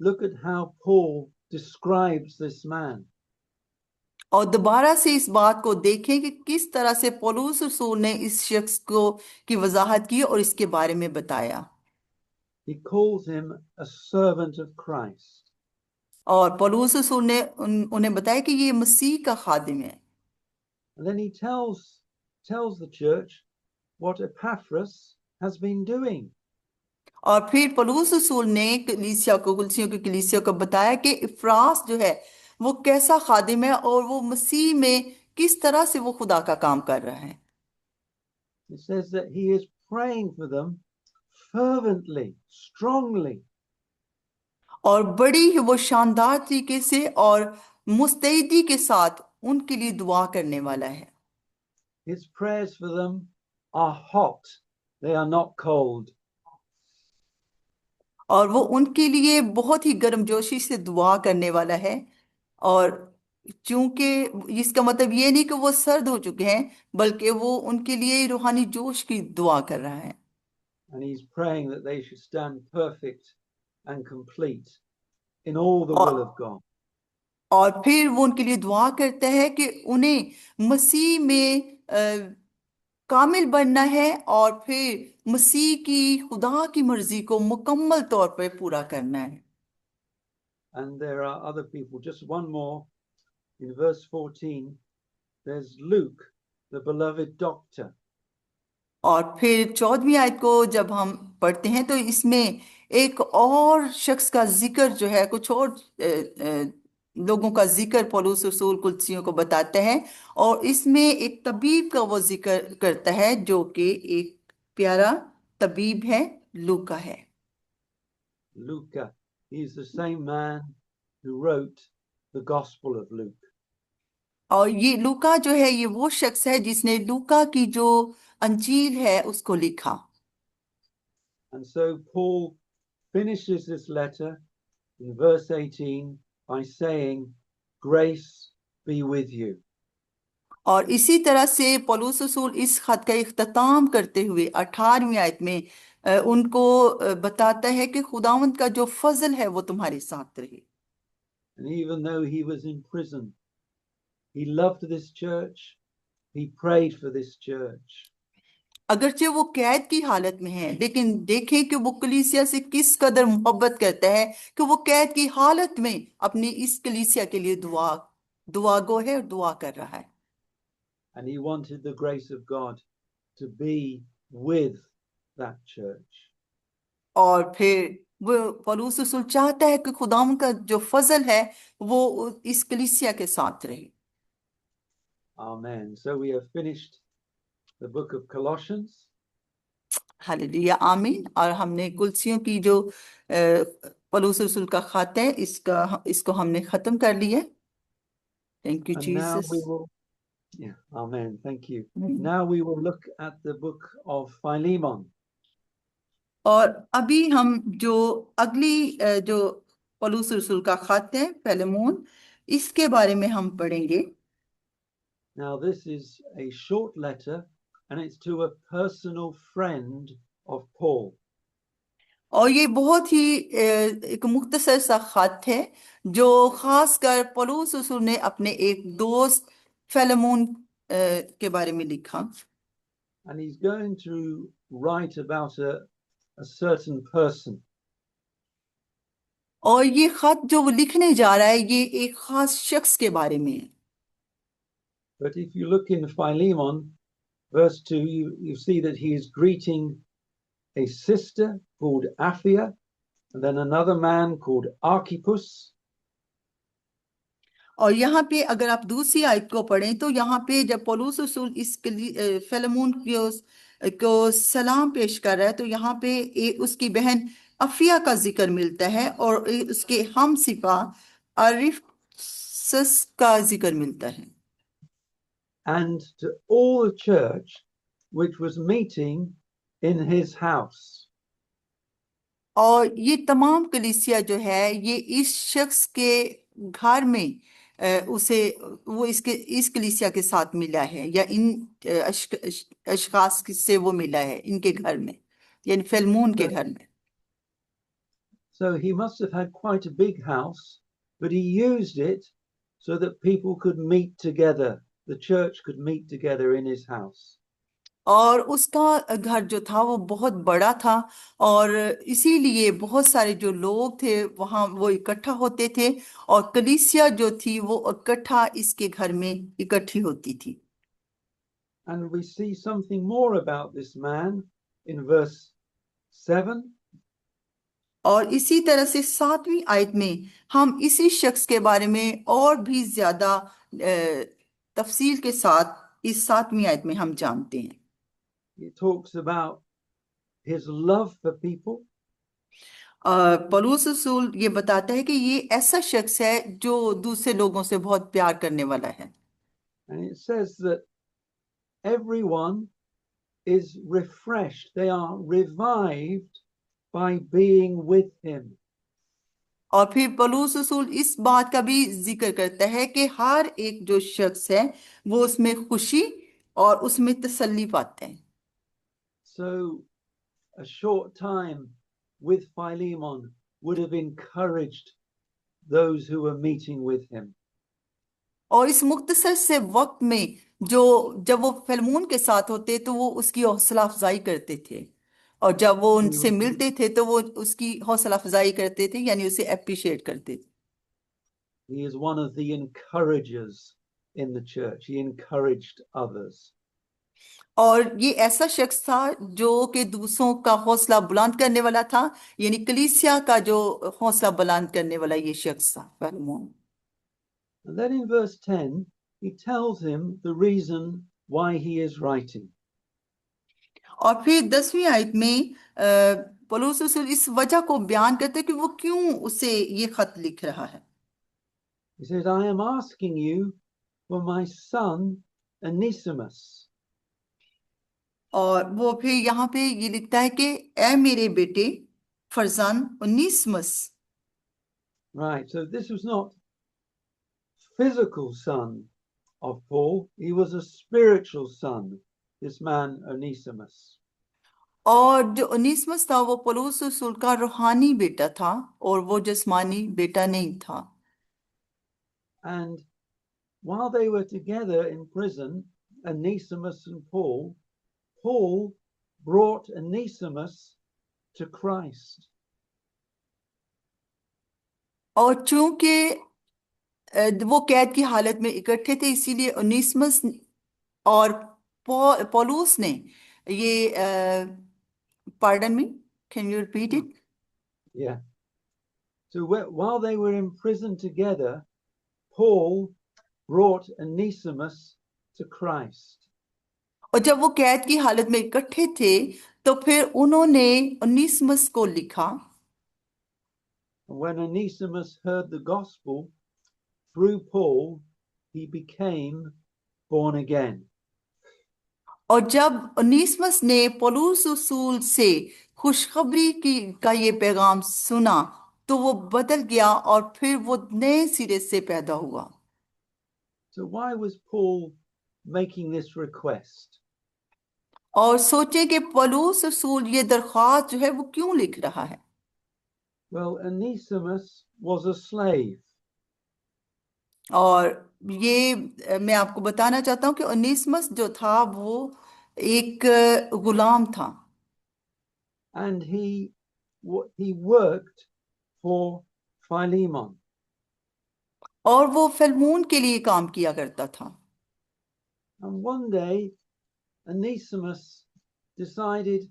look at how Paul describes this man. और दोबारा से इस बात को देखें कि किस तरह से पौलुस रसूल ने इस शख्स को की वजाहत की और इसके बारे में बताया। He calls him a servant of Christ. और पौलुस रसूल ने उन्हें बताया कि ये मसीह का खादिम है। And then he tells the church what Epaphras has been doing. और फिर पौलुस रसूल ने कलीसिया को कुलसियों की कलीसिया को बताया कि इफ्रास जो है वो कैसा खादिम है और वो मसीह में किस तरह से वो खुदा का काम कर रहा है। It says that he is praying for them fervently, strongly. और बड़ी ही वो शानदार तरीके से और मुस्तैदी के साथ उनके लिए दुआ करने वाला है। His prayers for them are hot, they are not cold. और वो उनके लिए बहुत ही गर्मजोशी से दुआ करने वाला है। और चूंकि इसका मतलब ये नहीं कि वो सर्द हो चुके हैं, बल्कि वो उनके लिए रूहानी जोश की दुआ कर रहा है। And he's praying that they should stand perfect and complete in all the will और of God. और फिर वो उनके लिए दुआ करता है कि उन्हें मसीह में कामिल बनना है और फिर मसीह की खुदा की मर्जी को मुकम्मल तौर पर पूरा करना है। And there are other people. Just one more. In verse 14, there's Luke, the beloved doctor. और फिर 14वीं आयत को जब हम पढ़ते हैं तो इसमें एक और शख्स का जिक्र जो है, कुछ और लोगों का जिक्र पौलुस रसूल कुलसियों को बताते हैं। और इसमें एक तबीब का वो जिक्र करता है जो कि एक प्यारा तबीब है, लूका है। Luca. He's the same man who wrote the Gospel of Luke. और ये लूका जो है ये वो शख्स है जिसने लूका की जो अंजील है उसको लिखा। And so Paul finishes this letter in verse 18 by saying, Grace be with you. और इसी तरह से पौलुस रसूल इस खत का इख्तिताम करते हुए 18वीं आयत में उनको बताता है कि खुदावंद का जो फजल है वो तुम्हारे साथ रहे। And even though he was in prison, he loved this church, he prayed for this church. अगरचे वो कैद की हालत में है, लेकिन देखें कि वो कलीसिया से किस कदर मोहब्बत करता है कि वो कैद की हालत में अपनी इस कलीसिया के लिए दुआगो है और दुआ कर रहा है। And he wanted the grace of God to be with that church. और फिर वो पौलुस रसूल चाहता है कि खुदाम का जो फजल है वो इस कलीसिया के साथ रहे। Amen. So we have finished the book of Colossians. Hallelujah, आमीन। और हमने कुलसियों की जो पौलुस रसूल का खत है इसको हमने खत्म कर लिया। Thank you And now we Jesus. will, yeah, amen. Thank you. Now we will look at the book of Philemon. और अभी हम जो अगली जो पौलुस रसूल का खत है फिलेमोन, इसके बारे में हम पढ़ेंगे। Now this is a short letter and it's to a personal friend of Paul. और ये बहुत ही एक मुख्तसर सा खत है जो खासकर पौलुस रसूल ने अपने एक दोस्त फिलेमोन के बारे में लिखा। And he's going to write about a certain person. और ये खत जो वो लिखने जा रहा है ये एक खास शख्स के बारे में है। But if you look in Philemon, verse 2, you see that he is greeting a sister called Apphia, and then another man called Archippus. और यहाँ पे अगर आप दूसरी आयत को पढ़ें तो यहाँ पे जब पौलुस रसूल फिलेमोन को सलाम पेश कर रहा है तो यहाँ पे उसकी बहन अफिया का जिक्र मिलता है और उसके हम सिपा अरिफसस का जिक्र मिलता है। And to all the church which was meeting in his house. और ये तमाम कलीसिया जो है ये इस शख्स के घर में उसे वो इस कलीसिया के साथ मिला है या इन अशखास से वो मिला है इनके घर में, यानी फिलेमोन के घर में। So he must have had quite a big house, but he used it so that people could meet together. The church could meet together in his house. और उसका घर जो था वो बहुत बड़ा था और इसीलिए बहुत सारे जो लोग थे वहाँ वो इकट्ठा होते थे और कलीसिया जो थी वो इकट्ठा इसके घर में इकट्ठी होती थी। And we see something more about this man in verse 7. और इसी तरह से 7वीं आयत में हम इसी शख्स के बारे में और भी ज्यादा तफसील के साथ इस 7वीं आयत में हम जानते हैं। He talks about his love for people. पौलुस रसूल ये बताता है कि ये ऐसा शख्स है जो दूसरे लोगों से बहुत प्यार करने वाला है। And it says that everyone is refreshed, they are revived by being with him. और फिर पौलुस रसूल इस बात का भी जिक्र करता है कि हर एक जो शख्स है वो उसमें खुशी और उसमें तसल्ली पाते हैं। So a short time with Philemon would have encouraged those who were meeting with him. और इस मुख्तसर से वक्त में जो जब वो फिलेमोन के साथ होते तो वो उसकी हौसला अफजाई करते थे और जब वो He उनसे was, मिलते थे तो वो उसकी हौसला अफजाई करते थे, यानी उसे अप्रिशिएट करते थे। he is one of the encouragers in the church. He encouraged others. और ये ऐसा शख्स था जो कि दूसरों का हौसला बुलंद करने वाला था, यानी कलीसिया का जो हौसला बुलंद करने वाला ये शख्स था Philemon. And then in verse 10, he tells him the reason why he is writing. और फिर 10वीं आयत में पौलुस रसूल इस वजह को बयान करते हैं कि वो क्यों उसे ये खत लिख रहा है। He says, I am asking you for my son Onesimus. और वो फिर यहाँ पे ये लिखता है कि ए मेरे बेटे Farzan उन्नीसमस। Right, so this was not physical son of Paul, he was a spiritual son, this man Onesimus. और जो ओनेसिमस था वो पौलुस रसूल का रूहानी बेटा था और वो जिस्मानी बेटा नहीं था। And while they were together in prison, Onesimus and Paul brought Onesimus to Christ. और चूंकि वो कैद की हालत में इकट्ठे थे, इसीलिए ओनेसिमस और पौलुस ने ये pardon me, can you repeat it? Yeah. So while they were in prison together, Paul brought Onesimus to Christ. और जब वो कैद की हालत में इकट्ठे थे तो फिर उन्होंने ओनेसिमस को लिखा। And when Onesimus heard the gospel through Paul, he became born again. और जब ओनेसिमस ने पौलुस रसूल से खुशखबरी का ये पैगाम सुना तो वो बदल गया और फिर वो नए सिरे से पैदा हुआ। So why was Paul making this request? और सोचे कि पौलुस रसूल ये दरख्वास्त जो है वो क्यों लिख रहा है? Well, Onesimus was a slave. और ये मैं आपको बताना चाहता हूँ कि ओनेसिमस जो था वो एक गुलाम था। And he worked for Philemon. और वो फिलमोन के लिए काम किया करता था। And one day Onesimus decided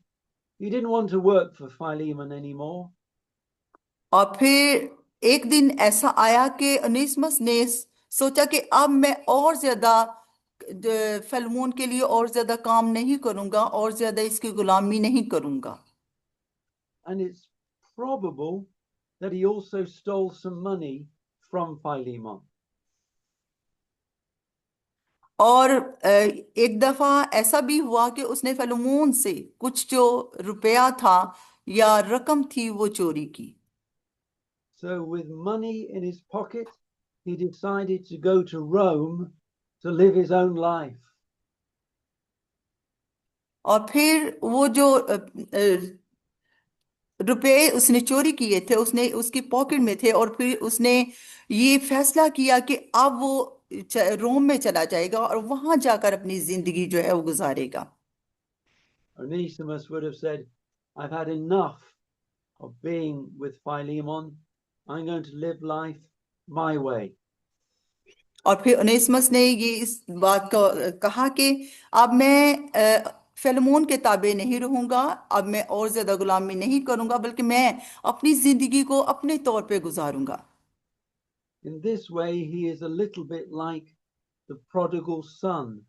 he didn't want to work for Philemon anymore. और फिर एक दिन ऐसा आया कि ओनेसिमस ने सोचा कि अब मैं और ज्यादा फिलमोन के लिए और ज्यादा काम नहीं करूंगा और ज्यादा इसकी गुलामी नहीं करूंगा। And it's probable that he also stole some money from Philemon. और एक दफा ऐसा भी हुआ कि उसने फिलमोन से कुछ जो रुपया था या रकम थी वो चोरी की। So with money in his pocket, he decided to go to Rome to live his own life. और फिर वो जो रुपए उसने चोरी किए थे उसने उसकी पॉकेट में थे और फिर उसने ये फैसला किया कि अब वो रोम में चला जाएगा और वहां जाकर अपनी जिंदगी जो है वो गुजारेगा। Onesimus would have said, I've had enough of being with Philemon. I'm going to live life my way. और फिर ओनेसिमस ने ये इस बात को कहा कि अब मैं फिलमोन के ताबे नहीं रहूंगा, अब मैं और ज्यादा गुलामी नहीं करूंगा बल्कि मैं अपनी जिंदगी को अपने तौर पे गुजारूंगा। In this way, he is a little bit like the prodigal son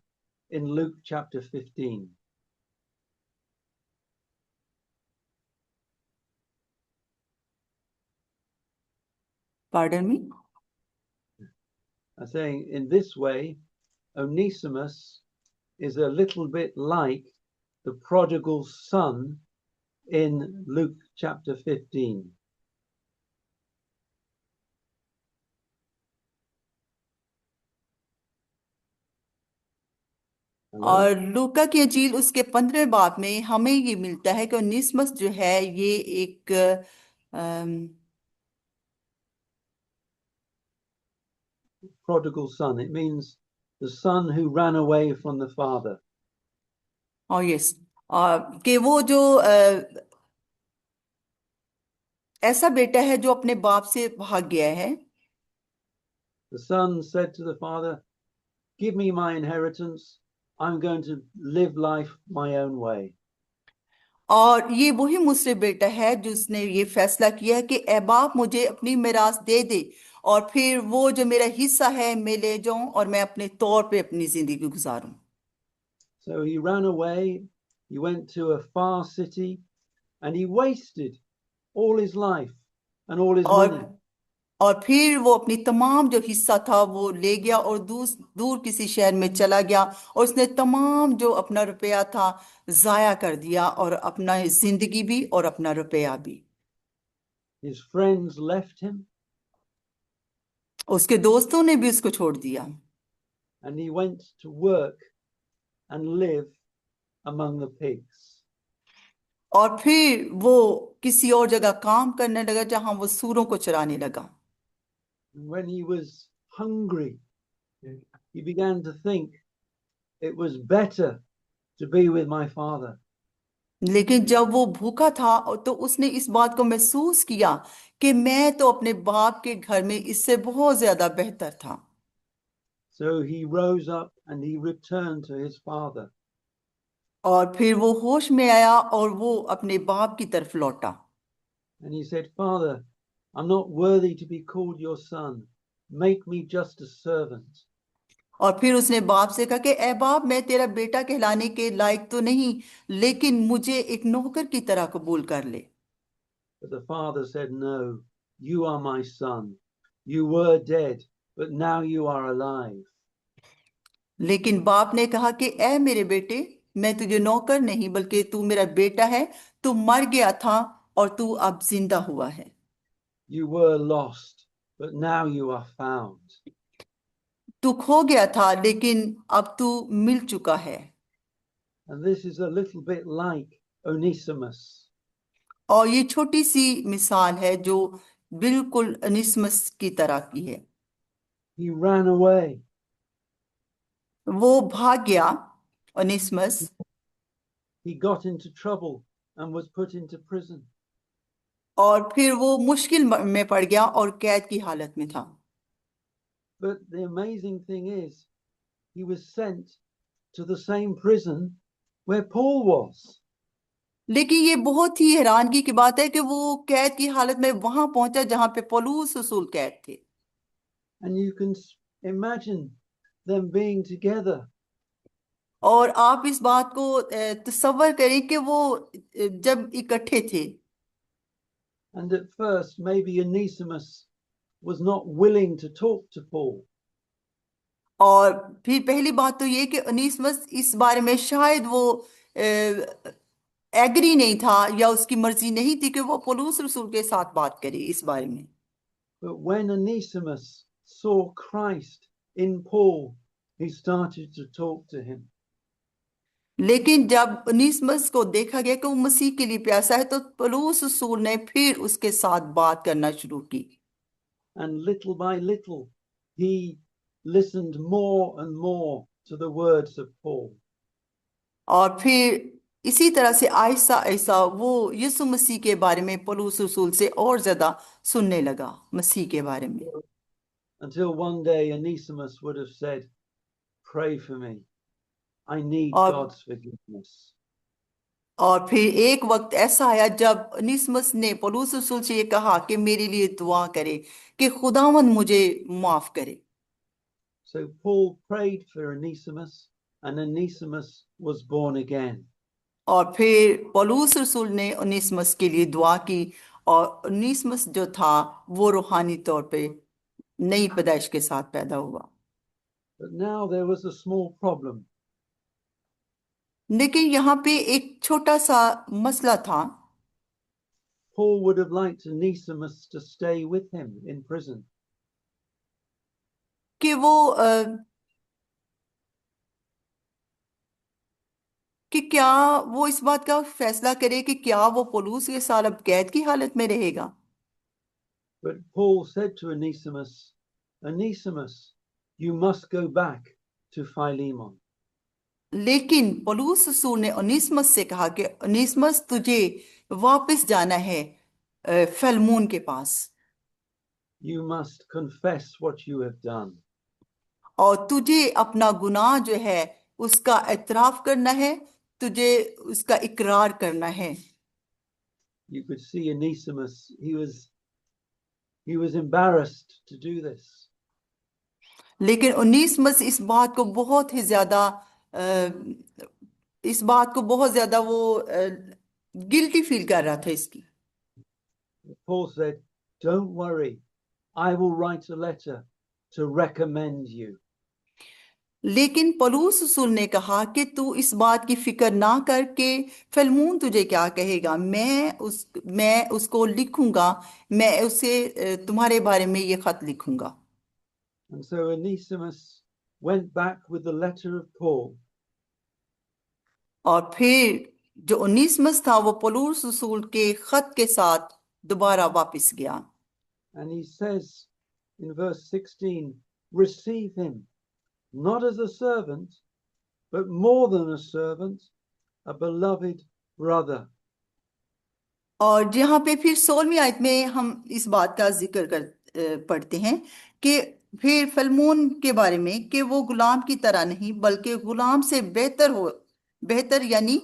in Luke chapter 15. Pardon me? I'm saying in this way, Onesimus is a little bit like the prodigal son in Luke chapter 15. Hello? और लूका की अंजील उसके 15वें बाब में हमें ये मिलता है कि ओनेसिमस जो है ये एक Prodigal son, it means the son who ran away from the father. और यस कि वो जो ऐसा बेटा है जो अपने बाप से भाग गया है। The son said to the father, give me my inheritance. I'm going to live life my own way. और ये वही मुझसे बेटा है जिसने ये फैसला किया है कि ए बाप मुझे अपनी मिरास दे दे और फिर वो जो मेरा हिस्सा है मैं ले जाऊं और मैं अपने तौर पे अपनी जिंदगी गुजारूं। So he ran away. He went to a far city and he wasted all his life and all his और money. और फिर वो अपनी तमाम जो हिस्सा था वो ले गया और दूर दूर किसी शहर में चला गया और उसने तमाम जो अपना रुपया था जाया कर दिया और अपना जिंदगी भी और अपना रुपया भी। His friends left him उसके दोस्तों ने भी उसको छोड़ दिया and he went to work and live among the pigs. और फिर वो किसी और जगह काम करने लगा जहां वो सूरों को चराने लगा। And when he was hungry, he began to think it was better to be with my father. लेकिन जब वो भूखा था तो उसने इस बात को महसूस किया कि मैं तो अपने बाप के घर में इससे बहुत ज्यादा बेहतर था। So he rose up and he returned to his father. और फिर वो होश में आया और वो अपने बाप की तरफ लौटा। And he said, Father, I'm not worthy to be called your son. Make me just a servant. और फिर उसने बाप से कहा कि ए बाप, मैं तेरा बेटा कहलाने के लायक तो नहीं, लेकिन मुझे एक नौकर की तरह कबूल कर ले। But the father said, No, you are my son. You were dead, but now you are alive. लेकिन बाप ने कहा कि ए मेरे बेटे, मैं तुझे नौकर नहीं बल्कि तू मेरा बेटा है। तू मर गया था और तू अब जिंदा हुआ है। You were lost, but now you are found. तू खो गया था लेकिन अब तू मिल चुका है। And this is a little bit like Onesimus. और ये छोटी सी मिसाल है जो बिल्कुल अनिस्मस की तरह की है। He ran away. वो भाग गया, अनिस्मस। He got into trouble and was put into prison. और फिर वो मुश्किल में पड़ गया और कैद की हालत में था। But the amazing thing is, he was sent to the same prison where Paul was. लेकिन ये बहुत ही हैरानगी की बात है कि वो कैद की हालत में वहां पहुंचा जहां पे पौलुस रसूल कैद थे। And you can imagine them being together. और आप इस बात को तसव्वुर करें कि वो जब इकट्ठे थे। And at first, maybe Onesimus was not willing to talk to Paul. और फिर पहली बात तो ये कि अनीसमस इस बारे में शायद वो एग्री नहीं था या उसकी मर्जी नहीं थी कि वो पौलुस रसूल के साथ बात करे इस बारे में। But when Onesimus saw Christ in Paul, he started to talk to him. लेकिन जब अनीसमस को देखा गया कि वो मसीह के लिए प्यासा है तो पौलुस रसूल ने फिर उसके साथ बात करना शुरू की। And little by little, he listened more and more to the words of Paul. और फिर इसी तरह से आहिस्ता आहिस्ता वो यीशु मसीह के बारे में पौलुस रसूल से और ज्यादा सुनने लगा मसीह के बारे में। Until one day Onesimus would have said, Pray for me. I need और God's forgiveness. और फिर एक वक्त ऐसा आया जब अनिसमस ने पौलुस रसूल से ये कहा कि मेरे लिए दुआ करे कि खुदावंद मुझे माफ करे। So Paul prayed for Onesimus, and Onesimus was born again. और फिर पौलुस रसूल ने उनेसिमुस के लिए दुआ की और उनेसिमुस जो था वो रूहानी तौर पे नई पैदाइश के साथ पैदा हुआ। But now there was a small problem. लेकिन यहाँ पे एक छोटा सा मसला था Paul would have liked Onesimus to stay with him in prison. कि वो कि क्या वो इस बात का फैसला करे कि क्या वो पौलुस के साथ अब कैद की हालत में रहेगा। But Paul said to Onesimus, Onesimus, you must go back to Philemon. लेकिन पौलुस रसूल ने उनेसिमुस से कहा कि उनेसिमुस तुझे वापस जाना है फिलमोन के पास, You must confess what you have done. और तुझे अपना गुनाह जो है उसका एतराफ करना है, तुझे उसका इकरार करना है। You could see Onesimus, he was embarrassed to do this. लेकिन उनेसिमुस इस बात को बहुत ज्यादा वो गिल्टी फील कर रहा था इसकी। Paul said, Don't worry, I will write a letter to recommend you. लेकिन पौलुस रसूल ने कहा कि तू इस बात की फिक्र ना करके फिलमोन तुझे क्या कहेगा, मैं उसको लिखूंगा, मैं उसे तुम्हारे बारे में ये खत लिखूंगा। And so Onesimus went back with the letter of Paul. और फिर जो उन्नीसमस था वो पौलुस रसूल के खत के साथ दोबारा वापस गया। And he says in verse 16, receive him, not as a servant, but more than a servant, a beloved brother. और यहाँ पे फिर 16वीं आयत में हम इस बात का जिक्र पढ़ते हैं कि फिर फिलमोन के बारे में कि वो गुलाम की तरह नहीं बल्कि गुलाम से बेहतर यानी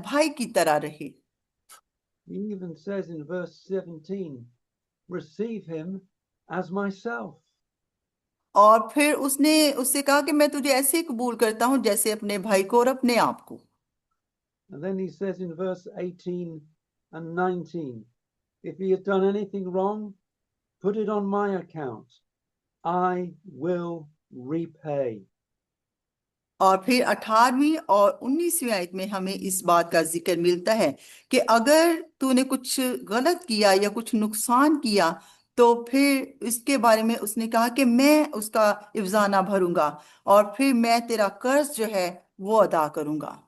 भाई की तरह रहे। He even says in verse 17, receive him as myself. और फिर उसने उससे कहा कि मैं तुझे ऐसे ही कबूल करता हूँ जैसे अपने भाई को और अपने आप को। And then he says in verse 18 and 19, if he had done anything wrong, put it on my account. I will repay. और फिर 18वीं और 19वीं आयत में हमें इस बात का जिक्र मिलता है कि अगर तूने कुछ गलत किया या कुछ नुकसान किया तो फिर इसके बारे में उसने कहा कि मैं उसका इवजाना भरूंगा और फिर मैं तेरा कर्ज जो है वो अदा करूंगा।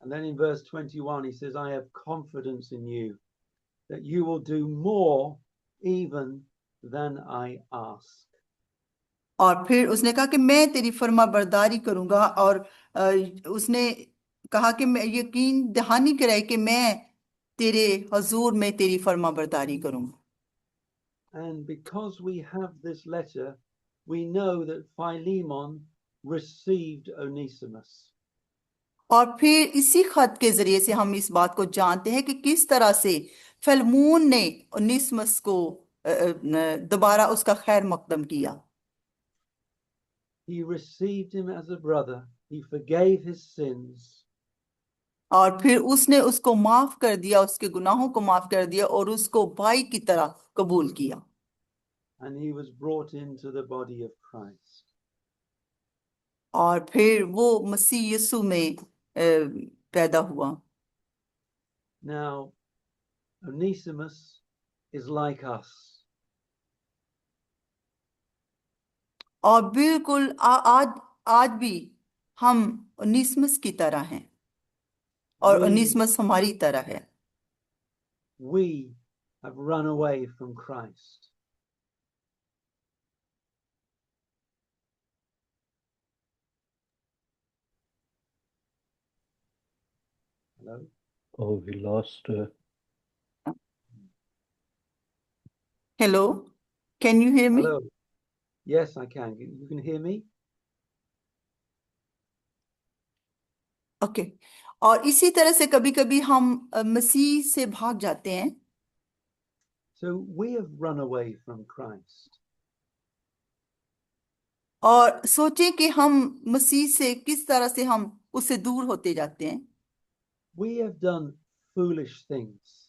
And then in verse 21, he says, I have confidence in you that you will do more even than I ask. और फिर उसने कहा कि मैं तेरी फर्मा बरदारी करूंगा और उसने कहा कि मैं यकीन दहानी कराई कि मैं तेरे हजूर में तेरी फर्मा बरदारी करूंगा। And because we have this letter, we know that Philemon received Onesimus. और फिर इसी खत के जरिए से हम इस बात को जानते हैं कि किस तरह से फिलमोन ने ओनेसिमस को दोबारा उसका खैर मकदम किया। He received him as a brother. He forgave his sins. और फिर उसने उसको माफ कर दिया, उसके गुनाहों को माफ कर दिया और उसको भाई की तरह कबूल किया। And he was brought into the body of Christ. और फिर वो मसीह यीशु में पैदा हुआ। Now, Onesimus is like us. और बिल्कुल आज आज भी हम ओनेसिमस की तरह हैं और We ओनेसिमस हमारी तरह है। we have run away from Christ. Hello? Oh, we lost. Hello, can you hear me? Hello. Yes, I can. You can hear me? Okay. और इसी तरह से कभी कभी हम मसीह से भाग जाते हैं। So we have run away from Christ. और सोचें कि हम मसीह से किस तरह से हम उससे दूर होते जाते हैं। We have done foolish things.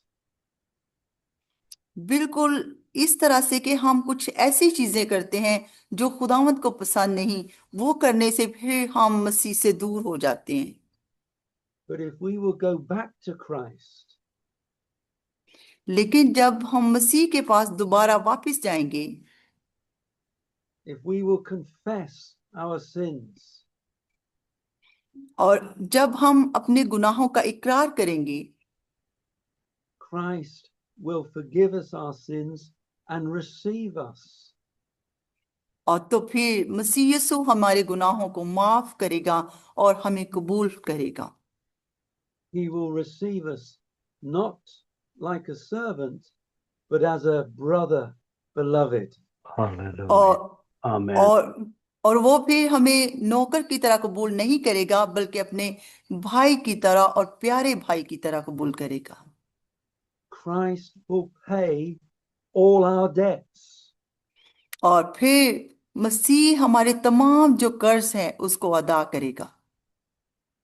बिल्कुल इस तरह से कि हम कुछ ऐसी चीजें करते हैं जो खुदावंद को पसंद नहीं, वो करने से फिर हम मसीह से दूर हो जाते हैं। But if we will go back to Christ, लेकिन जब हम मसीह के पास दोबारा वापस जाएंगे, if we will confess our sins, और जब हम अपने गुनाहों का इकरार करेंगे, Christ will forgive us our sins and receive us. और तो फिर मसीह यीशु हमारे गुनाहों को माफ करेगा और हमें कबूल करेगा। He will receive us not like a servant, but as a brother beloved. Hallelujah. और Amen. और वो फिर हमें नौकर की तरह कबूल नहीं करेगा बल्कि अपने भाई की तरह और प्यारे भाई की तरह कबूल करेगा। Christ will pay all our debts. और फिर मसीह हमारे तमाम जो कर्ज हैं उसको अदा करेगा।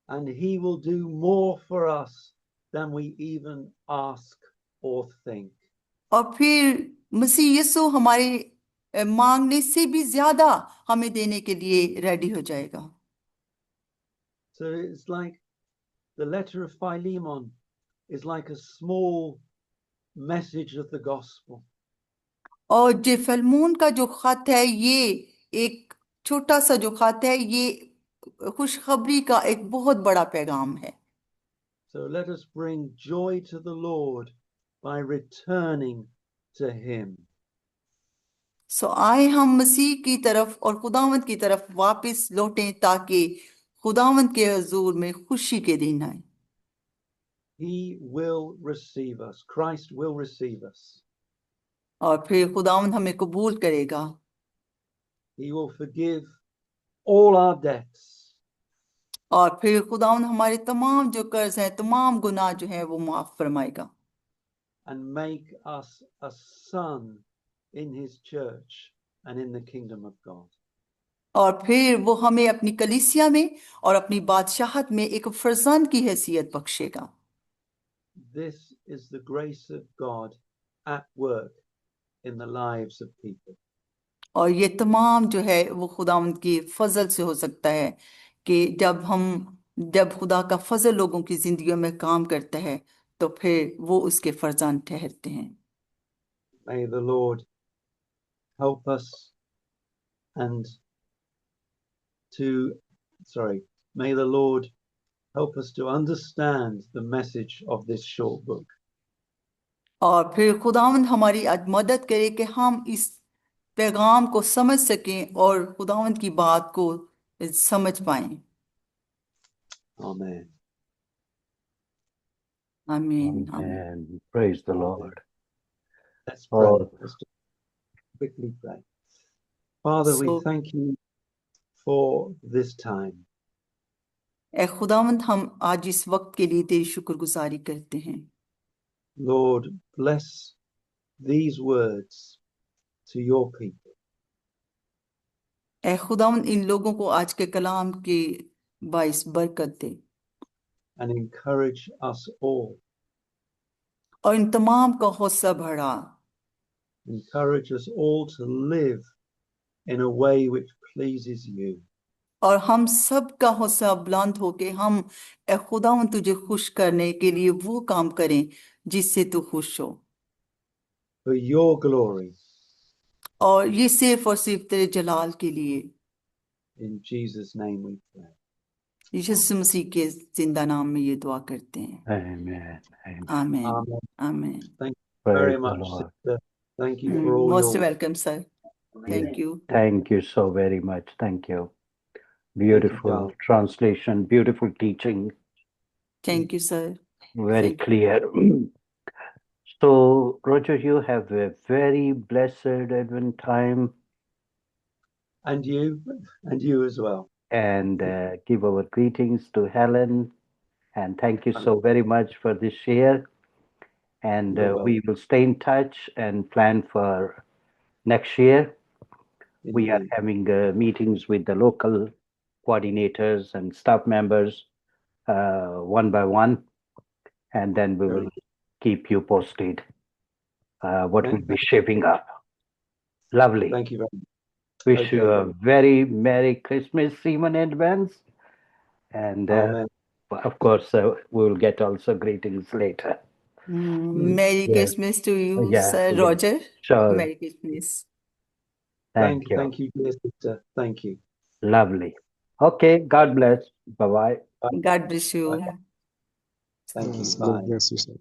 And he will do more for us than we even ask or think. और फिर मसीह यीशु हमारे मांगने से भी ज्यादा हमें देने के लिए रेडी हो जाएगा। So it's like the letter of Philemon is like a small message of the gospel. और जे फिलमोन का जो खत है ये एक छोटा सा जो खत है, ये खुशखबरी का एक बहुत बड़ा पैगाम है। So let us bring joy to the Lord by returning to him. सो आए हम मसीह की तरफ और खुदावंद की तरफ वापस लौटें ताकि खुदावंद के हजूर में खुशी के दिन आए। He will receive us. Christ will receive us. और फिर खुदावंद हमें कबूल करेगा। He will forgive all our debts. और फिर खुदावंद हमारे तमाम जो कर्ज हैं, तमाम गुनाह जो हैं वो माफ फरमाएगा। And make us a son in his church and in the kingdom of God. और फिर वो हमें अपनी कलीसिया में और अपनी बादशाहत में एक फर्जंद की हैसियत बख्शेगा। This is the grace of God at work in the lives of people. और ये तमाम जो है वो खुदावंद की फजल से हो सकता है कि जब खुदा का फजल लोगों की जिंदगियों में काम करता है तो फिर वो उसके फर्जंद ठहरते हैं। May the Lord help us and may the Lord help us to understand the message of this short book. और फिर खुदावंद हमारी आज मदद करे कि हम इस पैगाम को समझ सकें और खुदावंद की बात को समझ पाएं। Amen. आमीन आमीन। And praise the Amen. Lord. Let's pray. Oh, Let's just quickly pray. Father, we So, thank you for this time. ए खुदावंद हम आज इस वक्त के लिए तेरी शुक्रगुजारी करते हैं। Lord, bless these words to your people. ए खुदावंद इन लोगों को आज के कलाम के बाइस बरकत दे And encourage us all. और इन तमाम का हौसला बढ़ा। Encourage us all to live in a way which pleases you. और हम सब का हौसला बुलंद हो के हम ए खुदावंद तुझे खुश करने के लिए वो काम करें जिससे तू खुश हो। For your glory. और ये सिर्फ और सिर्फ तेरे जलाल के लिए। In Jesus' name we pray. यीशु मसीह के जिंदा नाम में ये दुआ करते हैं। amen. Amen. आमीन Amen. आमीन। Thank you very Praise the much, Lord. sister. Thank you for all most your welcome sir. Thank you. Thank you so very much. Thank you. Thank you, Beautiful darling. translation, beautiful teaching, thank you sir. very Thank you. clear. So, Roger, you have a very blessed Advent time, And you as well. and give our greetings to Helen. And thank you so very much for this share. And You're we will stay in touch and plan for next year. We are Indeed. having meetings with the local coordinators and staff members one by one, and then we Very will keep you posted what will Thank- be shaping up. Lovely. Thank you very much. Wish you a Okay. very Merry Christmas, even in advance. And Amen. of course, we will get also greetings later. Merry Yeah. Christmas to you Yeah, sir yeah. Roger. Sure. Merry Christmas. Thank you. Thank you, dear sister. Thank you. Lovely. Okay. God bless. Bye bye. God bless you. Thank you. Yes, Bye. God bless you, sir.